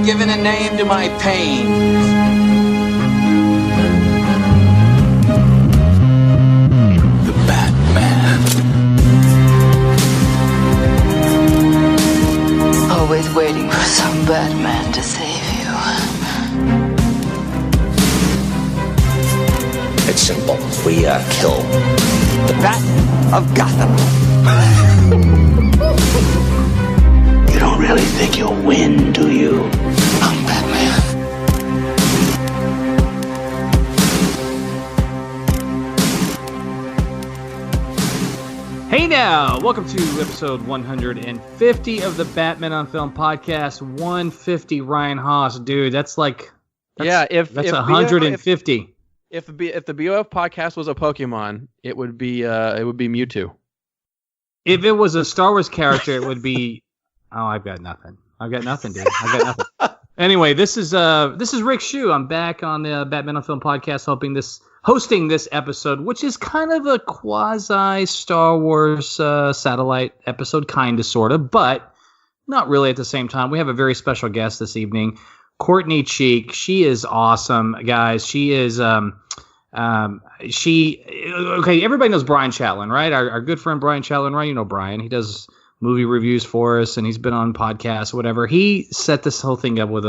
given a name to my pain. The Batman. Always waiting for some Batman to save you. It's simple. We kill the Bat of Gotham. You don't really think you'll win, do you? I'm Batman. Hey now, welcome to episode 150 of the Batman on Film podcast. 150, Ryan Haas, dude. That's 150. If the BOF podcast was a Pokemon, it would be Mewtwo. If it was a Star Wars character, it would be. Oh, I've got nothing, dude. I've got nothing. Anyway, this is Rick Shew. I'm back on the Batman on Film podcast, hosting this episode, which is kind of a quasi Star Wars satellite episode, kind of, sort of, but not really at the same time. We have a very special guest this evening, Courtney Cheek. She is awesome, guys. She is okay. Everybody knows Brian Chatlin, right? Our good friend Brian Chatlin, right? You know Brian. He does movie reviews for us, and he's been on podcasts, whatever. He set this whole thing up with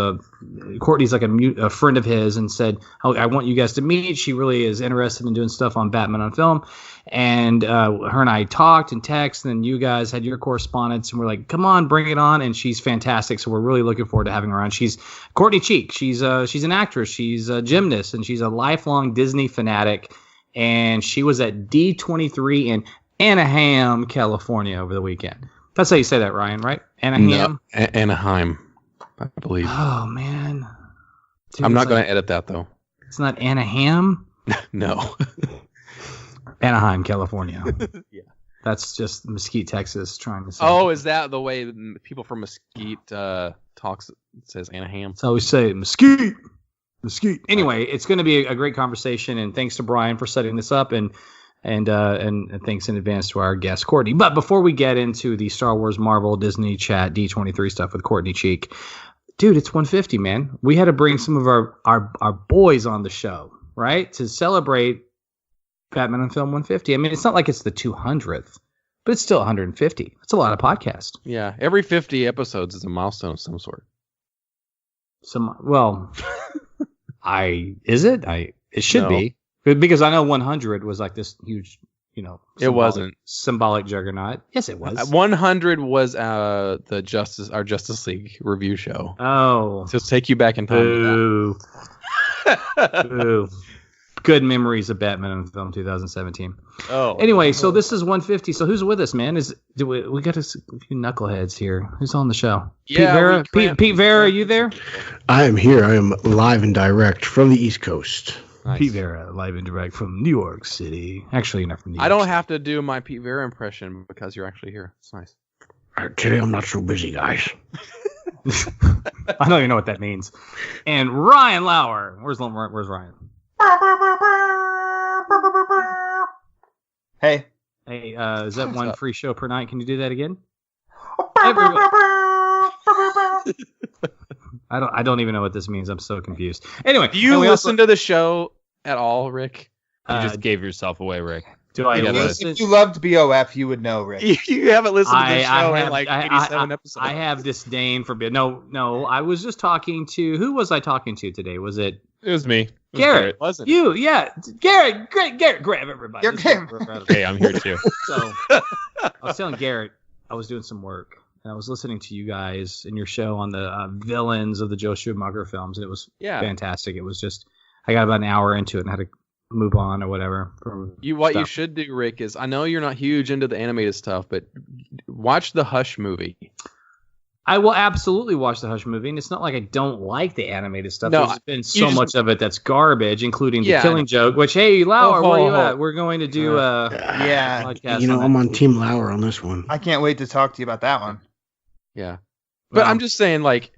Courtney's like a friend of his, and said, "Oh, I want you guys to meet. She really is interested in doing stuff on Batman on Film." And her and I talked and texted, and you guys had your correspondence, and we're like, "Come on, bring it on!" And she's fantastic, so we're really looking forward to having her on. She's Courtney Cheek. She's an actress. She's a gymnast, and she's a lifelong Disney fanatic. And she was at D23 in Anaheim, California, over the weekend. That's how you say that, Ryan, right? Anaheim? No, Anaheim, I believe. Oh, man. Dude, I'm not going to edit that, though. It's not Anaheim? No. Anaheim, California. Yeah. That's just Mesquite, Texas, trying to say. Oh, is that the way people from Mesquite talks? It says Anaheim. That's how we say it. Mesquite. Anyway, it's going to be a great conversation, and thanks to Brian for setting this up, and thanks in advance to our guest, Courtney. But before we get into the Star Wars, Marvel, Disney chat, D23 stuff with Courtney Cheek, dude, it's 150, man. We had to bring some of our boys on the show, right, to celebrate Batman on Film 150. I mean, it's not like it's the 200th, but it's still 150. That's a lot of podcasts. Yeah, every 50 episodes is a milestone of some sort. It should be. Because I know 100 was like this huge, it wasn't symbolic juggernaut. Yes, it was. 100 was our Justice League review show. Oh, just take you back in time. Boo. Boo. Good memories of Batman on Film 2017. Oh. Anyway, so this is 150. So who's with us, man? We got a few knuckleheads here. Who's on the show? Yeah, Pete Verra, are you there? I am here. I am live and direct from the East Coast. Nice. Pete Verra, live and direct from New York City. Actually, you're not from New York. I don't have to do my Pete Verra impression because you're actually here. It's nice. Today I'm not so busy, guys. I don't even know what that means. And Ryan Lauer. Where's Ryan? Hey. Hey, is that one free show per night? Can you do that again? I don't even know what this means. I'm so confused. Anyway, do you listen to the show at all, Rick? You just gave yourself away, Rick. Do I listen? If you loved BOF, you would know, Rick. You haven't listened to the show in like 87 episodes. I have disdain for No, I was just talking to... Who was I talking to today? Was it... It was me. Garret. Wasn't you? Yeah. Garret Grev, everybody. Hey, I'm here too. So, I was telling Garret I was doing some work, and I was listening to you guys in your show on the villains of the Joe Schumacher films, and it was fantastic. It was just... I got about an hour into it and had to move on or whatever. You should do, Rick, is I know you're not huge into the animated stuff, but watch the Hush movie. I will absolutely watch the Hush movie, and it's not like I don't like the animated stuff. No, there's been so much of it that's garbage, including the Killing Joke, which, hey, Lauer, where are you at? We're going to do a podcast. I'm on Team Lauer on this one. I can't wait to talk to you about that one. Yeah. But I'm just saying, like,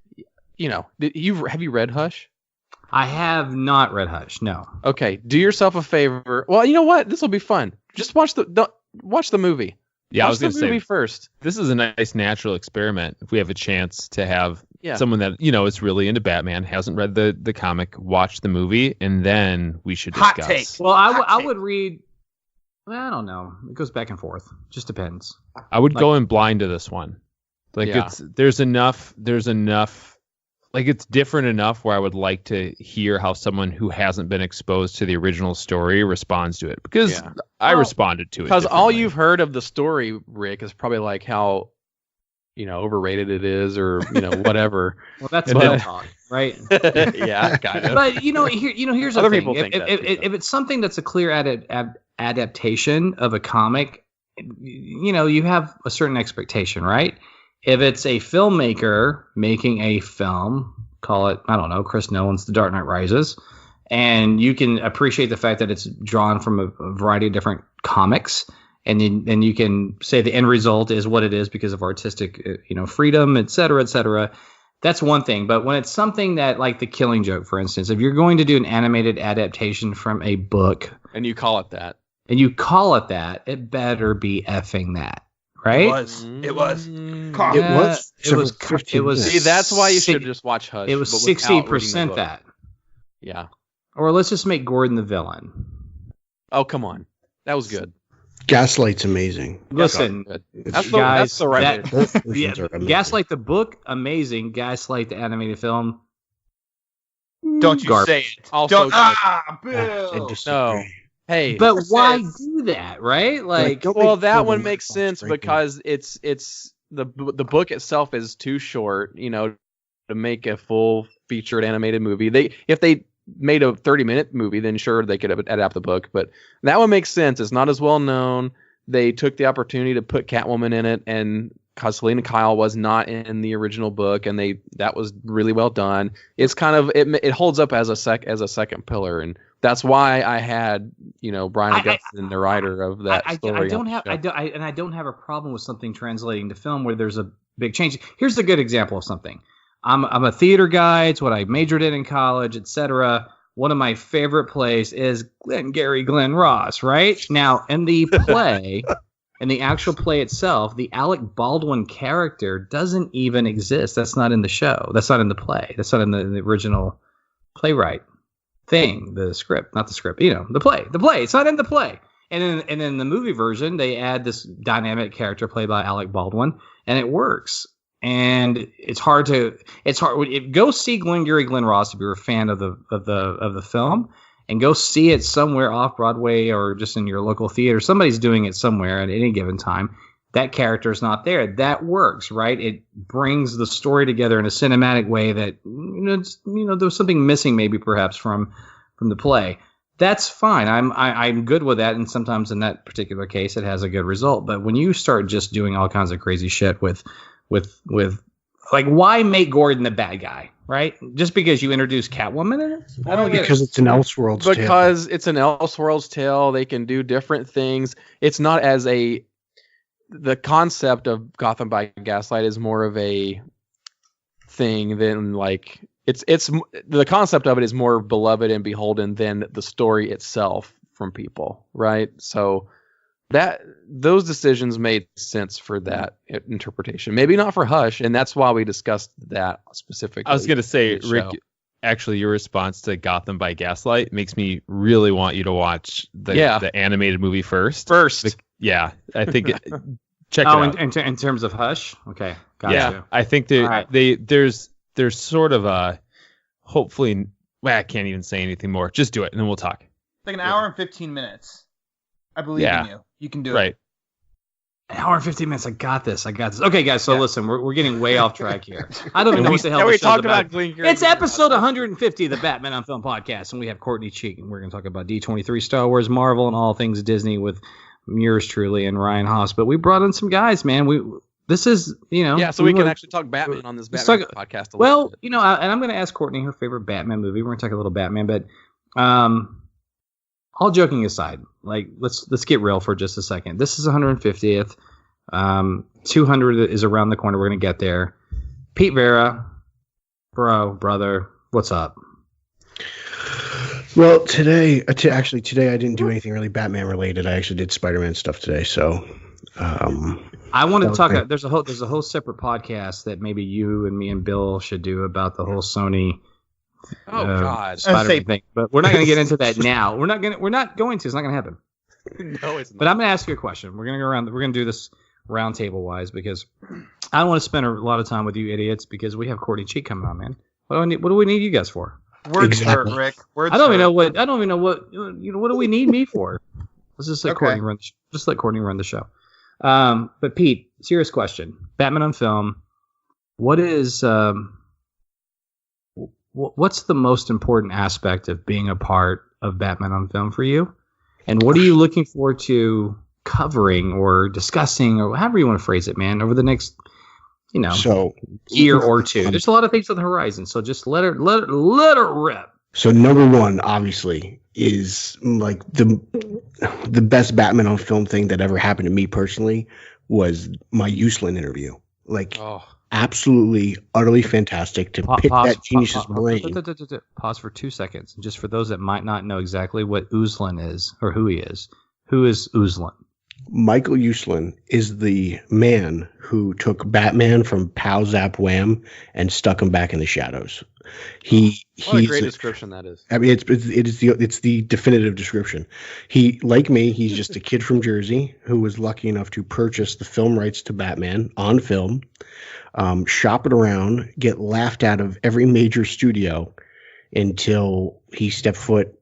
have you read Hush? I have not read Hush, no. Okay, do yourself a favor. Well, you know what? This will be fun. Just watch the movie. Yeah, I was going to say movie first. This is a nice natural experiment. If we have a chance to have someone that is really into Batman, hasn't read the comic, watch the movie, and then we should discuss. Hot take. Well, I would read. Well, I don't know. It goes back and forth. Just depends. I would go in blind to this one. Like there's enough. Like it's different enough where I would like to hear how someone who hasn't been exposed to the original story responds to it, because I responded to it. Because all you've heard of the story, Rick, is probably like how overrated it is, or whatever. Well, that's real talk, right? Yeah, kind of. But here's the Other thing. people think that too, if it's something that's a clear adaptation of a comic, you have a certain expectation, right? If it's a filmmaker making a film, call it, I don't know, Chris Nolan's The Dark Knight Rises, and you can appreciate the fact that it's drawn from a variety of different comics, and then you can say the end result is what it is because of artistic, freedom, et cetera, et cetera. That's one thing. But when it's something that, like The Killing Joke, for instance, if you're going to do an animated adaptation from a book, and you call it that, it better be effing that. Right? It was. See, that's why you should just watch Hush. It was 60% that. Yeah. Or let's just make Gordon the villain. Oh, come on. That was good. Gaslight's amazing. Listen, that's the right Gaslight the book, amazing. Gaslight the animated film. Don't you say it. Also, Bill. No. Hey, but why do that, right? Like, well, that one makes sense because it's the book itself is too short, to make a full featured animated movie. If they made a 30-minute movie, then sure they could adapt the book, but that one makes sense. It's not as well known. They took the opportunity to put Catwoman in it, and because Selena Kyle was not in the original book, and that was really well done. It's kind of it holds up as a second pillar, and that's why I had Brian Augustine, the writer of that story. I don't have a problem with something translating to film where there's a big change. Here's a good example of something. I'm a theater guy. It's what I majored in college, etc. One of my favorite plays is Glenn Ross. Right now, in the play. In the actual play itself, the Alec Baldwin character doesn't even exist. That's not in the show. That's not in the play. That's not in the original playwright thing, the script, not the script. The play. The play. It's not in the play. And in the movie version, they add this dynamic character played by Alec Baldwin, and it works. And it's hard. Go see Glenn Ross if you're a fan of the film. And go see it somewhere off Broadway or just in your local theater. Somebody's doing it somewhere at any given time. That character is not there. That works, right? It brings the story together in a cinematic way that there was something missing, maybe perhaps from the play. That's fine. I'm good with that. And sometimes in that particular case, it has a good result. But when you start just doing all kinds of crazy shit with like, why make Gordon the bad guy? Right? Just because you introduce Catwoman in it? I don't get it. Because it's an Elseworlds tale. Because it's an Elseworlds tale. They can do different things. It's not as the concept of Gotham by Gaslight is more of a thing than like it's the concept of it is more beloved and beholden than the story itself from people, right? So those decisions made sense for that interpretation. Maybe not for Hush, and that's why we discussed that specifically. I was going to say, Rick, actually, your response to Gotham by Gaslight makes me really want you to watch the animated movie first. I think check it out. In terms of Hush? Okay, got you. I think there's sort of a hopefully. Well, I can't even say anything more. Just do it, and then we'll talk. Like an hour and 15 minutes. I believe in you. You can do it. An hour and 15 minutes. I got this. Okay, guys. So listen, we're getting way off track here. I don't even know what the hell we this talked show's about. It's episode 150 of the Batman on Film podcast, and we have Courtney Cheek, and we're going to talk about D23 Star Wars, Marvel, and all things Disney with yours truly and Ryan Haas. But we brought in some guys, man. This is, so we can actually talk Batman on this Batman podcast. Well, and I'm going to ask Courtney her favorite Batman movie. We're going to talk a little Batman, but all joking aside, like let's get real for just a second. This is 150th. 200 is around the corner. We're going to get there. Pete Verra, brother, what's up? Well, today I didn't do anything really Batman related. I actually did Spider-Man stuff today. So, I want to talk. There's a whole separate podcast that maybe you and me and Bill should do about the whole Sony. God, Spider-Man thing. But we're not going to get into that now. We're not going to. It's not going to happen. No, it's not. But I'm going to ask you a question. We're going to go around. We're going to do this roundtable wise because I don't want to spend a lot of time with you idiots because we have Courtney Cheek coming on, man. What do we need you guys for? Words hurt, Rick. Words I don't even hurt. know what what do we need me for? Let's just let Courtney run. Just let Courtney run the show. But Pete, serious question. Batman on film. What is what's the most important aspect of being a part of Batman on film for you? And what are you looking forward to covering or discussing or however you want to phrase it, man, over the next, year or two? There's a lot of things on the horizon, so just let her rip. So number one, obviously, is like the best Batman on film thing that ever happened to me personally was my Uslan interview. Like, absolutely, utterly fantastic to pick that genius's brain. Pause for 2 seconds. Just for those that might not know exactly what Uslan is or who he is. Who is Uslan? Michael Uslan is the man who took Batman from Pow Zap Wham and stuck him back in the shadows. He's a great description that is. I mean, it's the definitive description. He, like me, he's just a kid from Jersey who was lucky enough to purchase the film rights to Batman on film, shop it around, get laughed out of every major studio until he met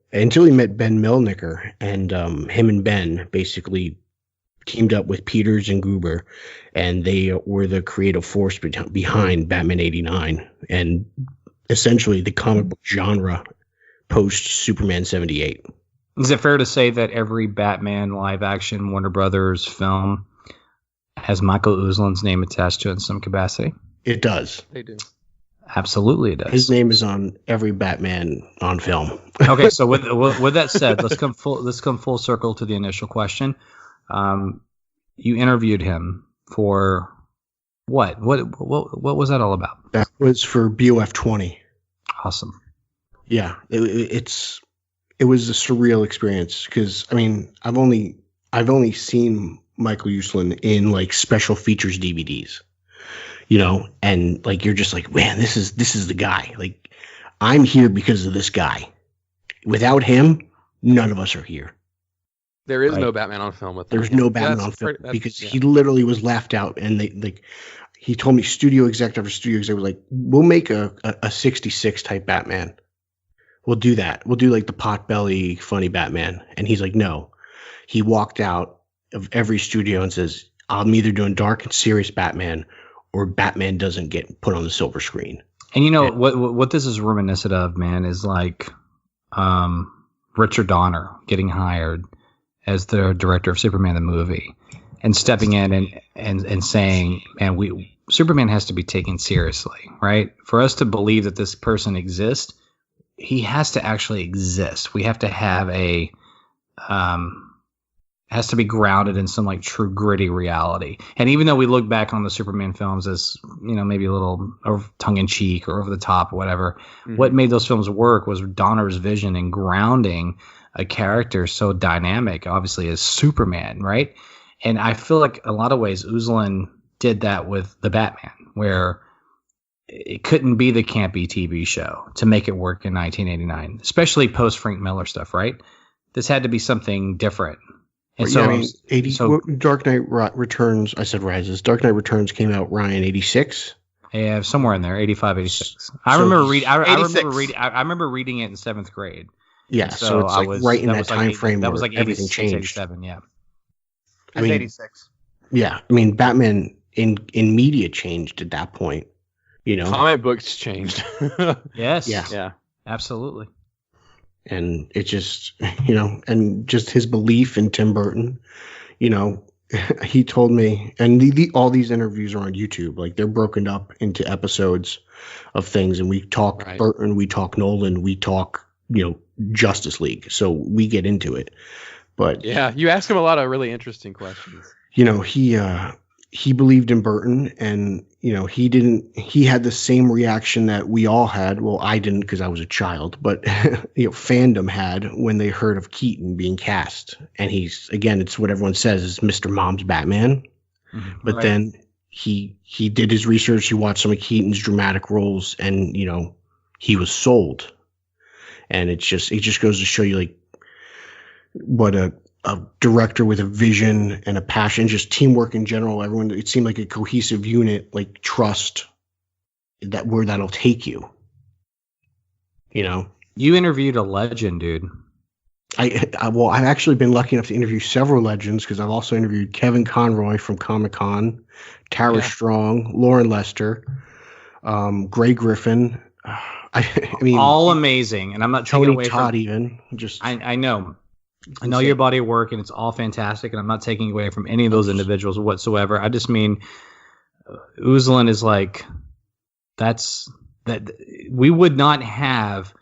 Ben Milnicker, and him and Ben basically teamed up with Peters and Gruber, and they were the creative force behind Batman 89 and essentially the comic book genre post Superman 78. Is it fair to say that every Batman live action Warner Brothers film has Michael Uslan's name attached to it in some capacity? It does. They do. Absolutely, it does. His name is on every Batman on film. Okay, so with that said, let's come full circle to the initial question. You interviewed him for what? What was that all about? That was for BOF 20. Awesome. Yeah, it was a surreal experience because I mean I've only seen Michael Uslan in like special features DVDs, and like you're just like, man, this is the guy. Like, I'm here because of this guy. Without him, none of us are here. There is no Batman on film with him. There's no Batman on film because he literally was laughed out, and he told me studio exec after studio exec was like, we'll make a 66 type Batman. We'll do that. We'll do like the potbelly funny Batman. And he's like, no. He walked out of every studio and says, I'm either doing dark and serious Batman or Batman doesn't get put on the silver screen. And what this is reminiscent of, man, is like Richard Donner getting hired as the director of Superman the movie and stepping in and saying, man, Superman has to be taken seriously, right? For us to believe that this person exists, he has to actually exist. We have to have has to be grounded in some like true gritty reality. And even though we look back on the Superman films as, maybe a little tongue in cheek or over the top or whatever, what made those films work was Donner's vision and grounding a character so dynamic, obviously, as Superman, right? And I feel like a lot of ways Uslan did that with the Batman, where it couldn't be the campy TV show to make it work in 1989, especially post Frank Miller stuff, right? This had to be something different. And Dark Knight Returns, I said Rises. Dark Knight Returns came out, Ryan, 86? Yeah, somewhere in there, 85, 86. I remember reading it in 7th grade. Yeah, so it's like right in that time frame where like everything changed. 87, yeah. I mean, 86. Yeah, I mean, Batman in media changed at that point. Comic books changed. Yes. Yeah. Absolutely. And it just, and just his belief in Tim Burton, he told me, and all these interviews are on YouTube, like they're broken up into episodes of things, and we talk Burton, we talk Nolan, we talk, Justice League, so we get into it. But yeah, you ask him a lot of really interesting questions. He believed in Burton, and he had the same reaction that we all had. Well, I didn't because I was a child, but fandom had when they heard of Keaton being cast. And it's what everyone says is Mr. Mom's Batman. But then he did his research. He watched some of Keaton's dramatic roles, and he was sold. And it just goes to show you like what a director with a vision and a passion, just teamwork in general. Everyone, it seemed like a cohesive unit, like trust where that'll take you. You interviewed a legend, dude. I've actually been lucky enough to interview several legends, because I've also interviewed Kevin Conroy from Comic-Con, Tara Strong, Lauren Lester, Gray Griffin. I mean, all amazing, and I'm not taking Tony away Todd from even. Just I know your body of work, and it's all fantastic, and I'm not taking away from any of those individuals whatsoever. I just mean Uzlan is like that we would not have.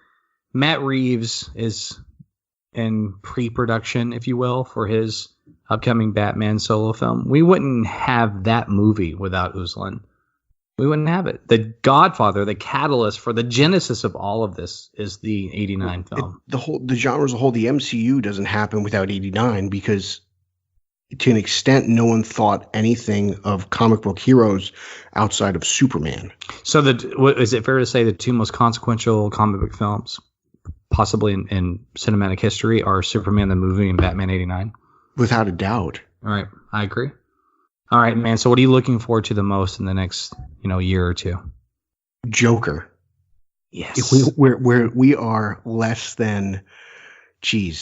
Matt Reeves is in pre-production, if you will, for his upcoming Batman solo film. We wouldn't have that movie without Uzlan. We wouldn't have it. The Godfather, the catalyst for the genesis of all of this, is the 89 film. The genre as a whole, the MCU doesn't happen without 89, because to an extent, no one thought anything of comic book heroes outside of Superman. So is it fair to say the two most consequential comic book films possibly in cinematic history are Superman the movie and Batman 89? Without a doubt. All right. I agree. All right, man. So what are you looking forward to the most in the next, year or two? Joker. Yes. We are less than, 2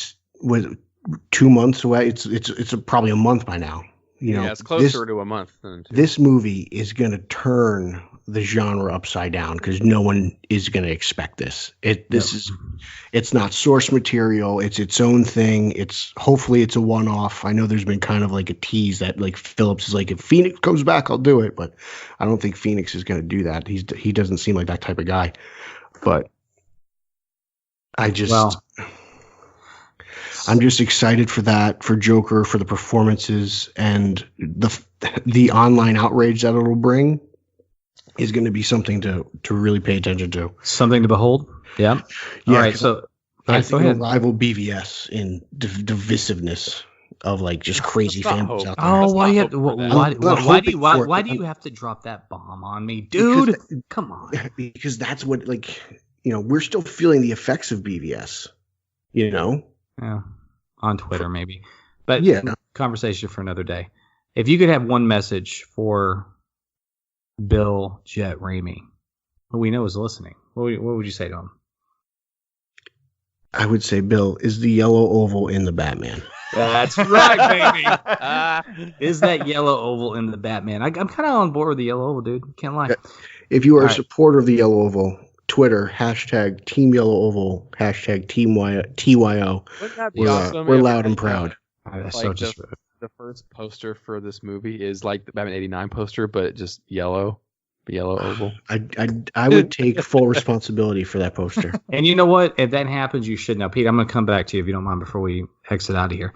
months away. It's probably a month by now. It's closer to a month than 2. This movie is going to turn the genre upside down, because no one is going to expect this. It's not source material. It's its own thing. Hopefully it's a one-off. I know there's been kind of like a tease that like Phillips is like, if Phoenix comes back, I'll do it. But I don't think Phoenix is going to do that. He doesn't seem like that type of guy. But I'm just excited for that, for Joker, for the performances, and the online outrage that it'll bring is going to be something to really pay attention to. Something to behold. Yeah. All right. So I think it'll rival BVS in divisiveness of like just crazy families out there. Oh, why do you have to drop that bomb on me, dude? Come on. Because that's what, we're still feeling the effects of BVS. Yeah. On Twitter maybe. But conversation for another day. If you could have one message for Bill Jet Ramey, who we know is listening, what would you say to him? I would say, Bill, is the yellow oval in the Batman? That's right, baby. Is that yellow oval in the Batman? I'm kind of on board with the yellow oval, dude. Can't lie. If you are a supporter of the yellow oval, Twitter, #Team Yellow Oval, #Team TYO. Wouldn't that be awesome? We're loud and proud. The first poster for this movie is like the Batman 89 poster, but just yellow oval. I would take full responsibility for that poster. And you know what? If that happens, you should know. Pete, I'm going to come back to you if you don't mind before we exit out of here.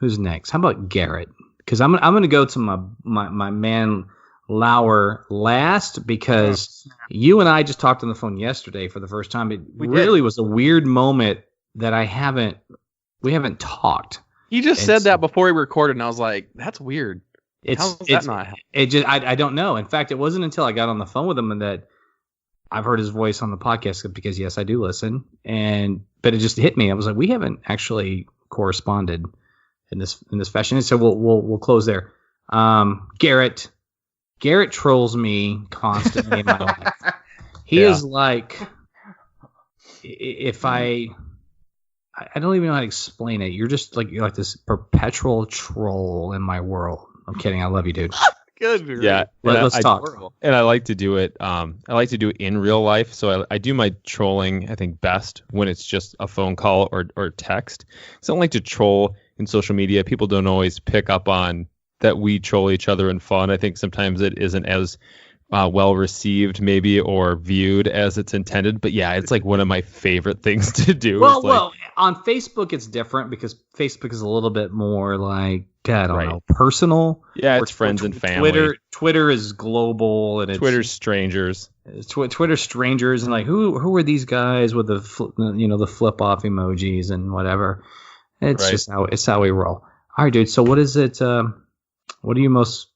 Who's next? How about Garret? Because I'm going to go to my man Lauer last, because you and I just talked on the phone yesterday for the first time. It really was a weird moment that we haven't talked. He just said that before we recorded, and I was like, "That's weird." How's that not happening? I don't know. In fact, it wasn't until I got on the phone with him and that I've heard his voice on the podcast, because yes, I do listen. But it just hit me. I was like, we haven't actually corresponded in this fashion. And so we'll close there. Garret trolls me constantly in my life. He is like, if I don't even know how to explain it. You're like this perpetual troll in my world. I'm kidding. I love you, dude. Good. Yeah. Let's talk. And I like to do it. I like to do it in real life. So I do my trolling, I think, best when it's just a phone call or text. So I don't like to troll in social media. People don't always pick up on that we troll each other in fun. I think sometimes it isn't as well received maybe or viewed as it's intended. But yeah, it's like one of my favorite things to do. Well, on Facebook it's different, because Facebook is a little bit more like, I don't know, personal. Yeah, it's friends and family. Twitter is global, and it's Twitter's strangers. Twitter's strangers, and like who are these guys with the flip off emojis and whatever. It's just how we roll. All right, dude. So what is it? What are you most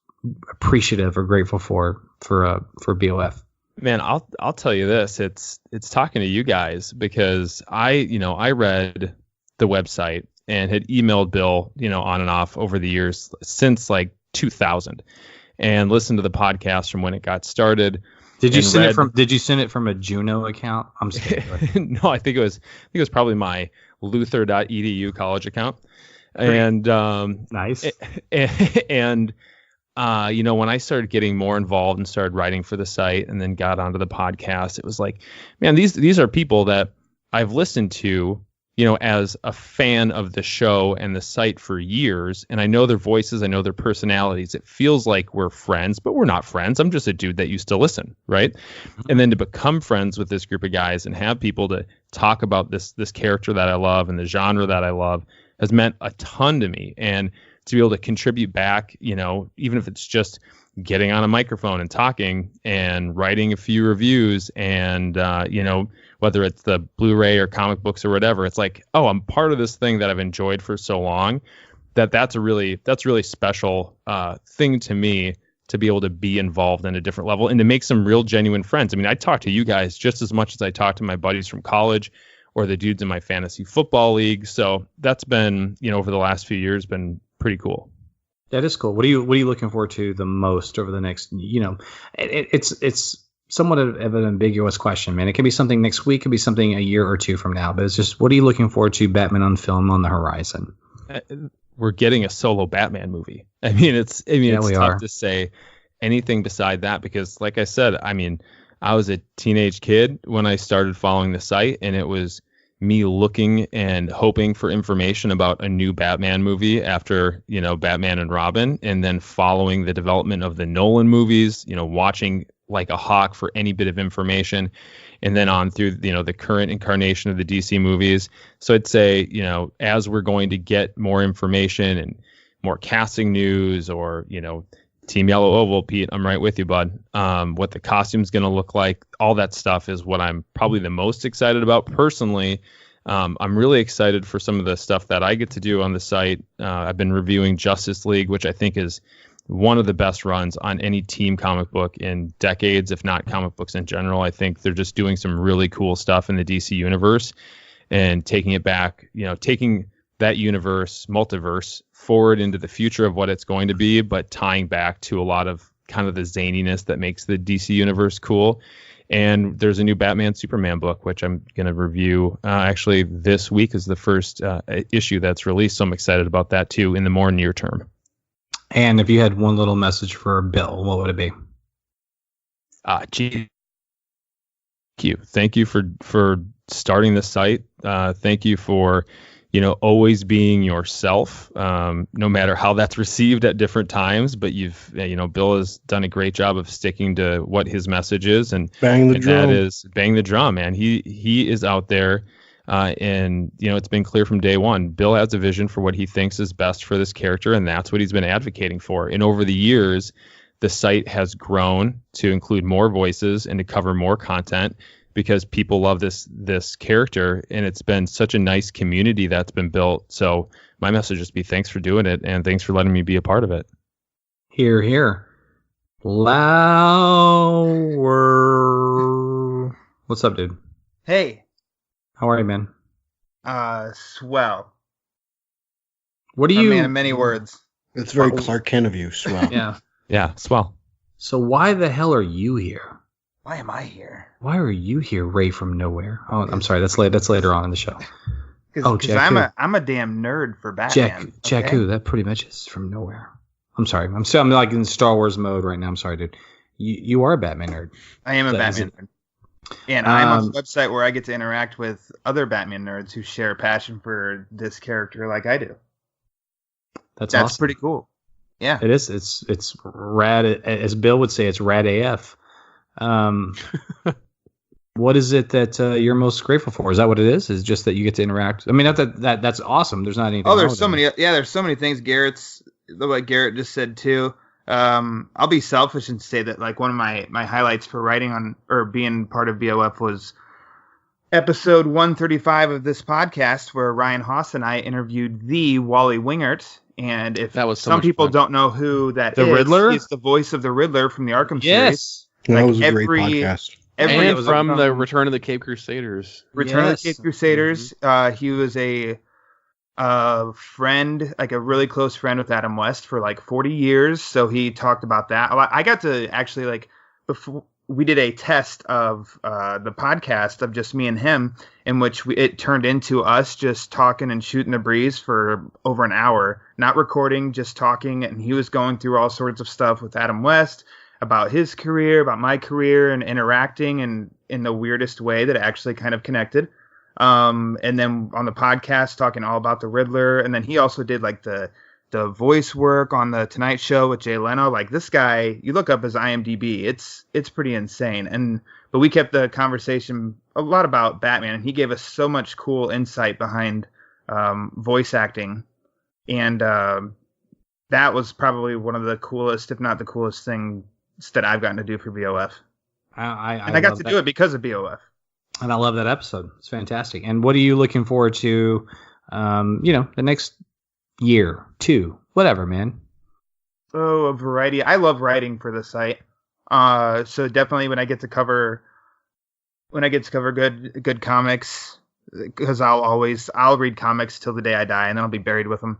appreciative or grateful for BOF? Man, I'll tell you this. It's talking to you guys, because I read the website and had emailed Bill, on and off over the years since like 2000, and listened to the podcast from when it got started. Did you send it from a Juno account? I'm just kidding. No, I think it was probably my Luther.edu college account. And nice. And when I started getting more involved and started writing for the site and then got onto the podcast, it was like, man, these are people that I've listened to, as a fan of the show and the site for years. And I know their voices. I know their personalities. It feels like we're friends, but we're not friends. I'm just a dude that used to listen. Right. Mm-hmm. And then to become friends with this group of guys and have people to talk about this character that I love and the genre that I love has meant a ton to me. And to be able to contribute back, even if it's just getting on a microphone and talking and writing a few reviews and, whether it's the Blu-ray or comic books or whatever, it's like, oh, I'm part of this thing that I've enjoyed for so long that's really special thing to me, to be able to be involved in a different level and to make some real genuine friends. I mean, I talk to you guys just as much as I talk to my buddies from college or the dudes in my fantasy football league. So that's been, over the last few years, been pretty cool. That is cool. What are you looking forward to the most over the next, it's somewhat of an ambiguous question, man. It could be something next week, it could be something a year or two from now, but it's just, what are you looking forward to Batman on film on the horizon? We're getting a solo Batman movie. I mean, it's tough to say anything beside that, because like I said, I was a teenage kid when I started following the site, and it was me looking and hoping for information about a new Batman movie after, Batman and Robin, and then following the development of the Nolan movies, watching like a hawk for any bit of information, and then on through, the current incarnation of the DC movies. So I'd say, as we're going to get more information and more casting news, or, Team Yellow Oval, Pete, I'm right with you, bud. What the costume's going to look like, all that stuff is what I'm probably the most excited about personally. I'm really excited for some of the stuff that I get to do on the site. I've been reviewing Justice League, which I think is one of the best runs on any team comic book in decades, if not comic books in general. I think they're just doing some really cool stuff in the DC universe and taking it back, taking that universe, multiverse, forward into the future of what it's going to be, but tying back to a lot of kind of the zaniness that makes the DC universe cool. And there's a new Batman Superman book, which I'm going to review. Actually, this week is the first issue that's released, so I'm excited about that too in the more near term. And if you had one little message for Bill, what would it be? Thank you for starting the site. Thank you for always being yourself, no matter how that's received at different times. But Bill has done a great job of sticking to what his message is, and that is bang the drum, man. He is out there, and it's been clear from day one. Bill has a vision for what he thinks is best for this character, and that's what he's been advocating for. And over the years, the site has grown to include more voices and to cover more content, because people love this character, and it's been such a nice community that's been built. So my message is be thanks for doing it, and thanks for letting me be a part of it. Hear, hear. Lauer. What's up, dude? Hey. How are you, man? Swell. What do you... A man of many words. It's very Clark Kent of you, swell. Yeah, swell. So why the hell are you here? Why am I here? Why are you here, Ray from nowhere? Oh, I'm sorry. That's later on in the show. Because I'm a damn nerd for Batman. Jakku, that pretty much is from nowhere. I'm sorry. I'm like in Star Wars mode right now. I'm sorry, dude. You are a Batman nerd. I am a Batman nerd. And I'm on a website where I get to interact with other Batman nerds who share a passion for this character like I do. That's awesome. Pretty cool. Yeah. It is. It's rad. As Bill would say, it's rad AF. What is it that you're most grateful for? Is that what it is? Is just that you get to interact? I mean, not that's awesome. There's not anything. Oh, there's so many. Yeah, there's so many things. What Garrett just said too. I'll be selfish and say that like one of my highlights for writing on or being part of BOF was episode 135 of this podcast, where Ryan Haas and I interviewed the Wally Wingert, And if that was so some people fun. don't know who that The is, Riddler? he's the voice of the Riddler from the Arkham series. Yes. That was a great podcast. And from the Return of the Cape Crusaders. Return of the Cape Crusaders. He was a friend, like a really close friend with Adam West for like 40 years. So he talked about that. I got to actually, like, before we did a test of the podcast of just me and him, in which it turned into us just talking and shooting the breeze for over an hour, not recording, just talking. And he was going through all sorts of stuff with Adam West about his career, about my career, and interacting and in the weirdest way that it actually kind of connected. And then on the podcast, talking all about the Riddler. And then he also did like the voice work on the Tonight Show with Jay Leno. Like, this guy, you look up his IMDb, it's pretty insane. But we kept the conversation a lot about Batman, and he gave us so much cool insight behind voice acting. And that was probably one of the coolest, if not the coolest thing that I've gotten to do for BOF. I got to do it because of BOF. And I love that episode. It's fantastic. And what are you looking forward to, the next year, 2, whatever, man? Oh, a variety. I love writing for the site. So definitely when I get to cover good comics, because I'll read comics till the day I die, and then I'll be buried with them.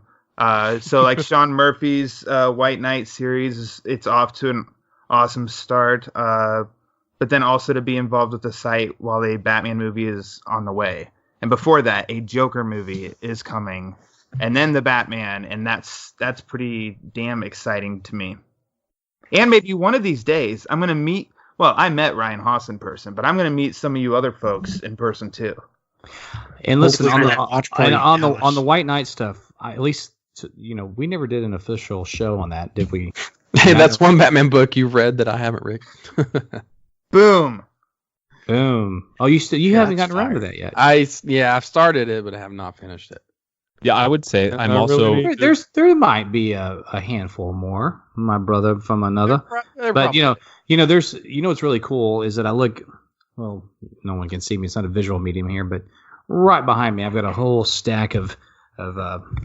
So like Sean Murphy's White Knight series, it's off to an awesome start. But then also to be involved with the site while a Batman movie is on the way. And before that, a Joker movie is coming. And then the Batman, and that's pretty damn exciting to me. And maybe one of these days, I'm going to meet, well, I met Ryan Haas in person, but I'm going to meet some of you other folks in person too. And listen, on the White Knight stuff, at least, we never did an official show on that, did we? Hey, that's one Batman book you've read that I haven't, Rick. Boom. Oh, you haven't gotten around to that yet. I've started it, but I have not finished it. Yeah, I would say I'm also. There might be a handful more, my brother from another. But there's what's really cool is that I look. Well, no one can see me. It's not a visual medium here, but right behind me, I've got a whole stack of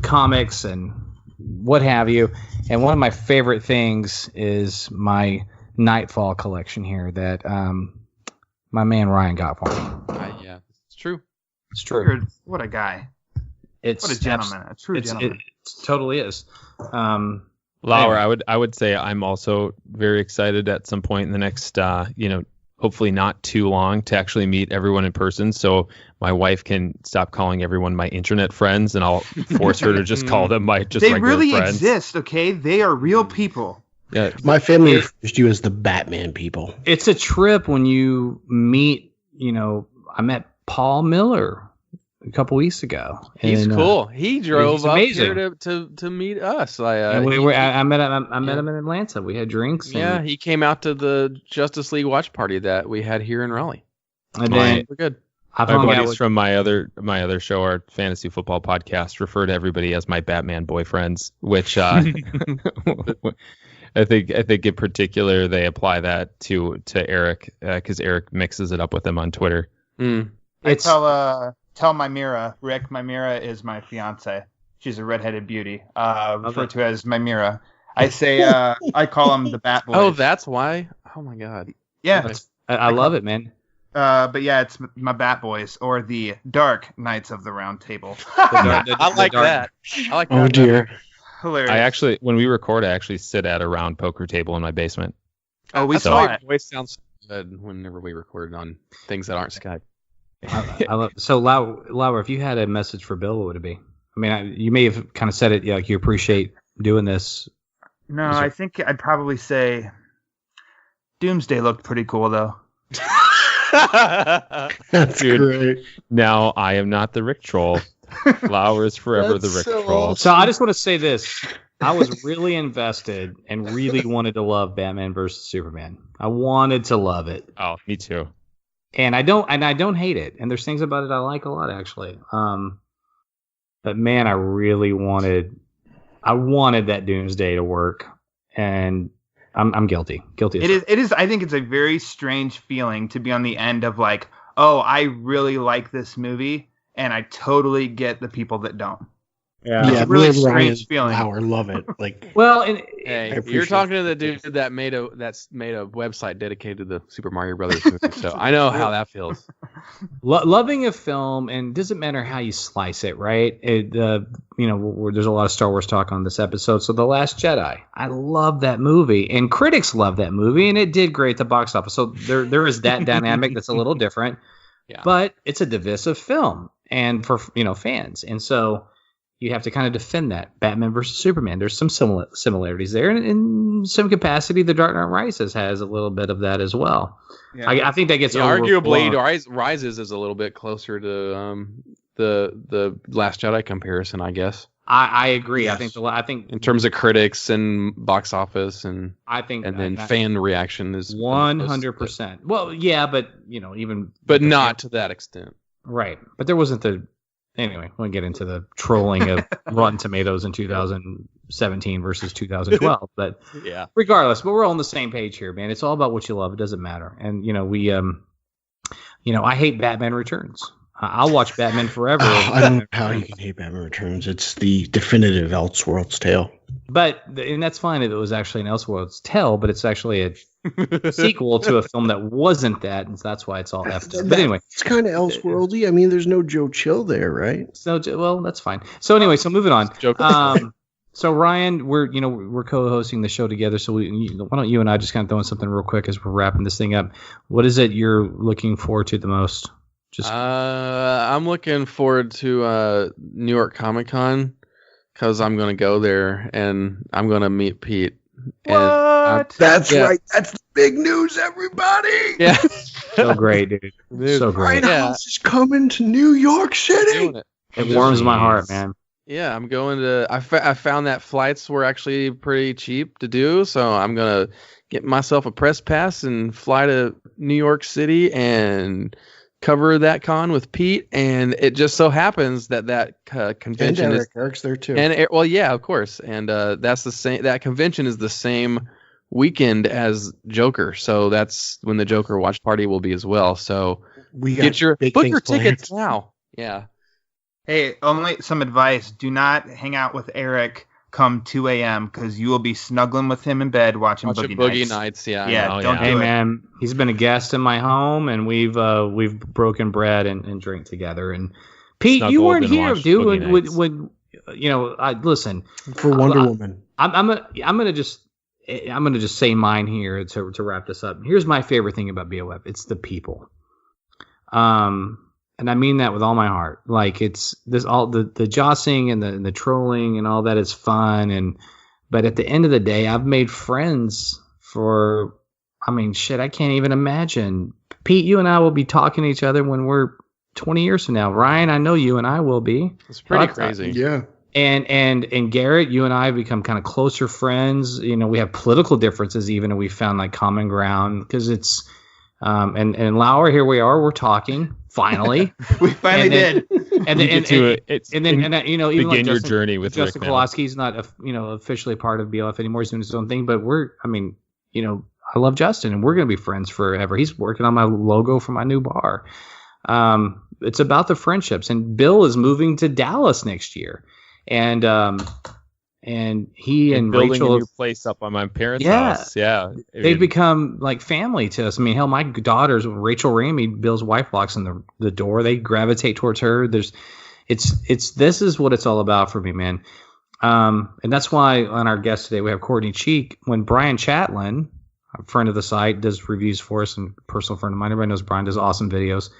comics and what have you. And one of my favorite things is my Nightfall collection here that my man Ryan got for me. Yeah, it's true. It's true. What a guy. What a gentleman. A true gentleman. It totally is. Lauer, I would say I'm also very excited at some point in the next, hopefully not too long, to actually meet everyone in person. So my wife can stop calling everyone my internet friends, and I'll force her to just call them my just regular friends. They really exist, okay? They are real people. Yeah. My family refers to you as the Batman people. It's a trip when you meet, I met Paul Miller a couple weeks ago. He's cool. He drove up here to meet us. I met him in Atlanta. We had drinks. Yeah, he came out to the Justice League watch party that we had here in Raleigh. And then we're good. My buddies from my other show, our fantasy football podcast, refer to everybody as my Batman boyfriends, which I think in particular they apply that to Eric because Eric mixes it up with them on Twitter. Tell Mymira, Rick, Mymira is my fiance. She's a redheaded beauty, referred to as Mymira. I say, I call them the Bat Boys. Oh, that's why? Oh my God. Yeah. I love it, man. But yeah, it's my Bat Boys, or the Dark Knights of the Round Table. I like that. Oh dear. Hilarious. When we record, I actually sit at a round poker table in my basement. Oh, we saw it. Your voice sounds good whenever we record on things that aren't Skype. So, Lauer, if you had a message for Bill, what would it be? I mean, you may have kind of said it, like you appreciate doing this. No, I think I'd probably say Doomsday looked pretty cool, though. That's great. Now, I am not the Rick Troll. Lauer is forever the Rick Troll. So I just want to say this. I was really invested and really wanted to love Batman versus Superman. I wanted to love it. Oh, me too. And I don't hate it. And there's things about it I like a lot, actually. But man, I really wanted that Doomsday to work, and I'm guilty. It is. I think it's a very strange feeling to be on the end of like, oh, I really like this movie, and I totally get the people that don't. Yeah, really me and Ryan strange feeling. Lauer love it. Like, Well, and Hey, you're talking to the dude that made a website dedicated to the Super Mario Brothers movie, so I know how that feels. loving a film, and doesn't matter how you slice it, right? There's a lot of Star Wars talk on this episode. So The Last Jedi, I love that movie, and critics love that movie, and it did great at the box office. So there is that dynamic that's a little different, but it's a divisive film, and for fans, and so you have to kind of defend that. Batman versus Superman, there's some similarities there, and in some capacity, The Dark Knight Rises has a little bit of that as well. Yeah. I think that gets arguably Rises is a little bit closer to the Last Jedi comparison, I guess. I agree. Yes. I think in terms of critics and box office, and fan reaction is 100%. Well, yeah, but but not to that extent, right? But there wasn't the. Anyway, we'll get into the trolling of Rotten Tomatoes in 2017 versus 2012. But regardless, but we're all on the same page here, man. It's all about what you love. It doesn't matter. And, I hate Batman Returns. I'll watch Batman forever. I don't know how you can hate Batman Returns. It's the definitive Elseworlds tale. And that's fine if it was actually an Elseworlds tale, but it's actually a sequel to a film that wasn't that, and that's why it's all effed up. But anyway, it's kind of Elseworldsy. I mean, there's no Joe Chill there, right? Well, that's fine. So anyway, moving on. So Ryan, we're co-hosting the show together. So why don't you and I just kind of throw in something real quick as we're wrapping this thing up? What is it you're looking forward to the most? I'm looking forward to New York Comic Con, because I'm going to go there and I'm going to meet Pete. What? That's right. That's the big news, everybody. Yeah. So great, dude. So great. Ryan House is coming to New York City. It warms my heart, man. Yeah, I'm going to. I found that flights were actually pretty cheap to do, so I'm going to get myself a press pass and fly to New York City and cover that con with Pete, and it just so happens that convention and Eric's there too. And well, yeah, of course, and that's the same. That convention is the same weekend as Joker, so that's when the Joker watch party will be as well. So book your tickets now. Yeah. Hey, only some advice: do not hang out with Eric come 2 a.m. because you will be snuggling with him in bed watching Boogie Nights. Yeah. Don't do it. Hey, man, he's been a guest in my home, and we've broken bread and drink together. And Pete, you weren't here, dude. When I listen for Wonder Woman. I'm gonna just say mine here to wrap this up. Here's my favorite thing about BOF. It's the people. And I mean that with all my heart. Like, it's this all the jossing and the trolling and all that is fun, but at the end of the day, I've made friends I can't even imagine. Pete, you and I will be talking to each other when we're 20 years from now. Ryan, I know you and I will be. It's pretty crazy. Yeah. And Garrett, you and I have become kind of closer friends. We have political differences even, and we found like common ground because it's and Lauer, here we are, we're talking. Finally, we finally did. And then even begin your journey with Justin Kowalski's not officially part of BLF anymore. He's doing his own thing, but I love Justin, and we're gonna be friends forever. He's working on my logo for my new bar. It's about the friendships, and Bill is moving to Dallas next year, and he and building Rachel a new place up on my parents' house. Yeah, they've become like family to us. I mean, hell, my daughters, Rachel Ramey, Bill's wife, walks in the door. They gravitate towards her. This is what it's all about for me, man. And that's why on our guest today we have Courtney Cheek. When Brian Chatlin, a friend of the site, does reviews for us, and a personal friend of mine, everybody knows Brian does awesome videos.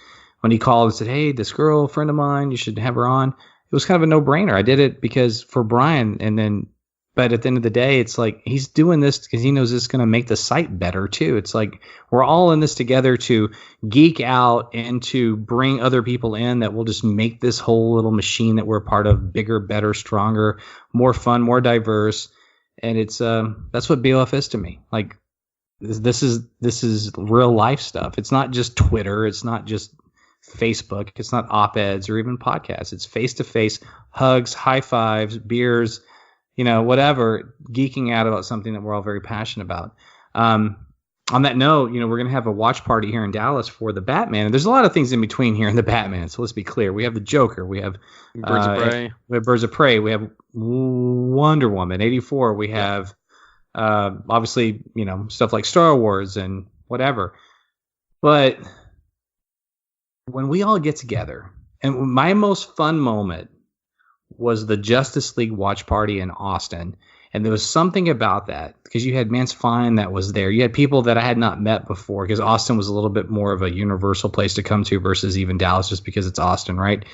When he called and said, "Hey, this girl, a friend of mine, you should have her on," it was kind of a no-brainer. I did it because for Brian, but at the end of the day, it's like he's doing this because he knows it's going to make the site better too. It's like we're all in this together to geek out and to bring other people in that will just make this whole little machine that we're a part of bigger, better, stronger, more fun, more diverse. And it's that's what BOF is to me. Like this is real life stuff. It's not just Twitter. It's not just Facebook. It's not op-eds or even podcasts. It's face-to-face hugs, high fives, beers, whatever, geeking out about something that we're all very passionate about. on that note, we're going to have a watch party here in Dallas for the Batman. And there's a lot of things in between here in the Batman. So let's be clear. We have the Joker. We have Birds of Prey. We have Birds of Prey. We have Wonder Woman 84. We have obviously, stuff like Star Wars and whatever. But when we all get together, and my most fun moment was the Justice League watch party in Austin. And there was something about that because you had Mance Fine that was there. You had people that I had not met before because Austin was a little bit more of a universal place to come to versus even Dallas just because it's Austin, right?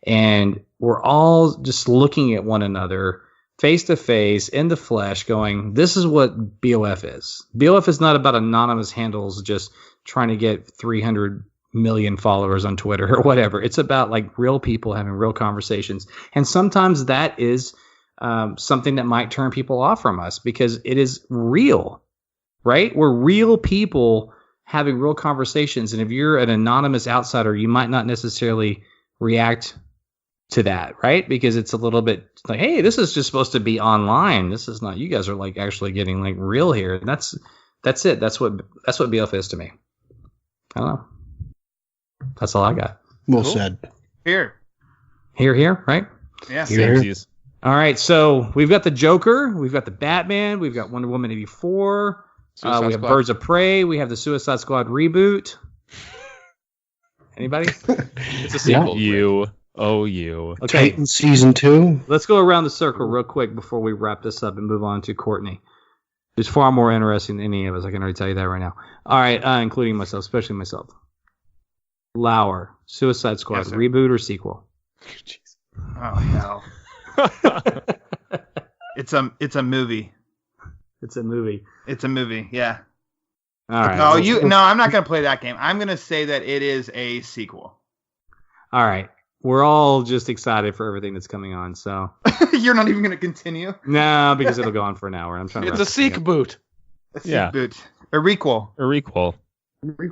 And we're all just looking at one another face to face in the flesh going, this is what BOF is. BOF is not about anonymous handles just trying to get 300 million followers on Twitter or whatever. It's about like real people having real conversations. And sometimes that is something that might turn people off from us because it is real, right? We're real people having real conversations. And if you're an anonymous outsider, you might not necessarily react to that, right? Because it's a little bit like, hey, this is just supposed to be online. This is not, you guys are like actually getting like real here. And that's it. That's what BF is to me. I don't know. That's all I got. Well said. Here, right? Yeah. Here. All right, so we've got the Joker, we've got the Batman, we've got Wonder Woman 84, we have Birds of Prey, we have the Suicide Squad reboot. Anybody? It's a sequel. You. Okay. Titan season 2. Let's go around the circle real quick before we wrap this up and move on to Courtney. Who's far more interesting than any of us. I can already tell you that right now. All right, including myself, especially myself. Lauer, Suicide Squad, yes, reboot or sequel? Oh hell. It's a movie. It's a movie. It's a movie. Yeah. All right. No, I'm not gonna play that game. I'm gonna say that it is a sequel. All right. We're all just excited for everything that's coming on. So you're not even gonna continue? No, because it'll go on for an hour. I'm trying. It's a seek boot. A requel.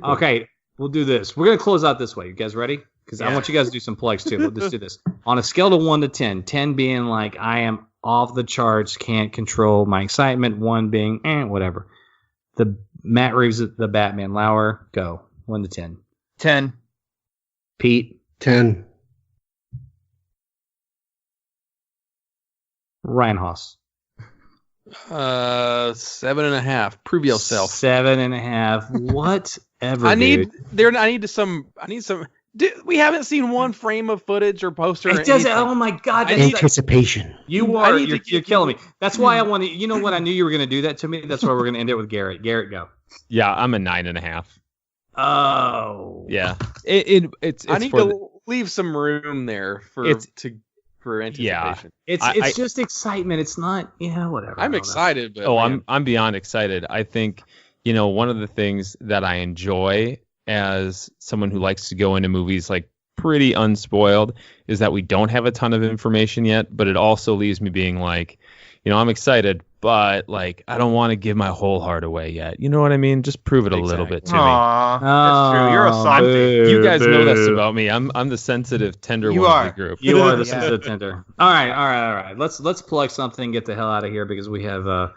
Okay. We'll do this. We're going to close out this way. You guys ready? Because I want you guys to do some plugs too. We'll just do this. On a scale of 1 to 10, 10 being like I am off the charts, can't control my excitement, 1 being whatever. The Matt Reeves, the Batman. Lauer, go. 1 to 10. 10. Pete. 10. Ryan Haas. 7.5. Prove yourself. 7.5. Whatever. I need some. We haven't seen one frame of footage or poster. It doesn't. Oh my God! Anticipation. You're killing me. That's why I want to. You know what? I knew you were going to do that to me. That's why we're going to end it with Garrett. Garrett, go. Yeah, I'm a 9.5. Oh. Yeah. It's I need to leave some room there for anticipation. Yeah. It's just excitement. It's not, whatever. I'm excited, but I'm beyond excited. I think, one of the things that I enjoy as someone who likes to go into movies like pretty unspoiled is that we don't have a ton of information yet, but it also leaves me being like, I'm excited, but like I don't want to give my whole heart away yet. You know what I mean? Just prove it a little bit to me. That's true. You're a softie. You guys know this about me. I'm the sensitive, tender one of the group. You are the sensitive, tender. All right. Let's plug something. Get the hell out of here because we have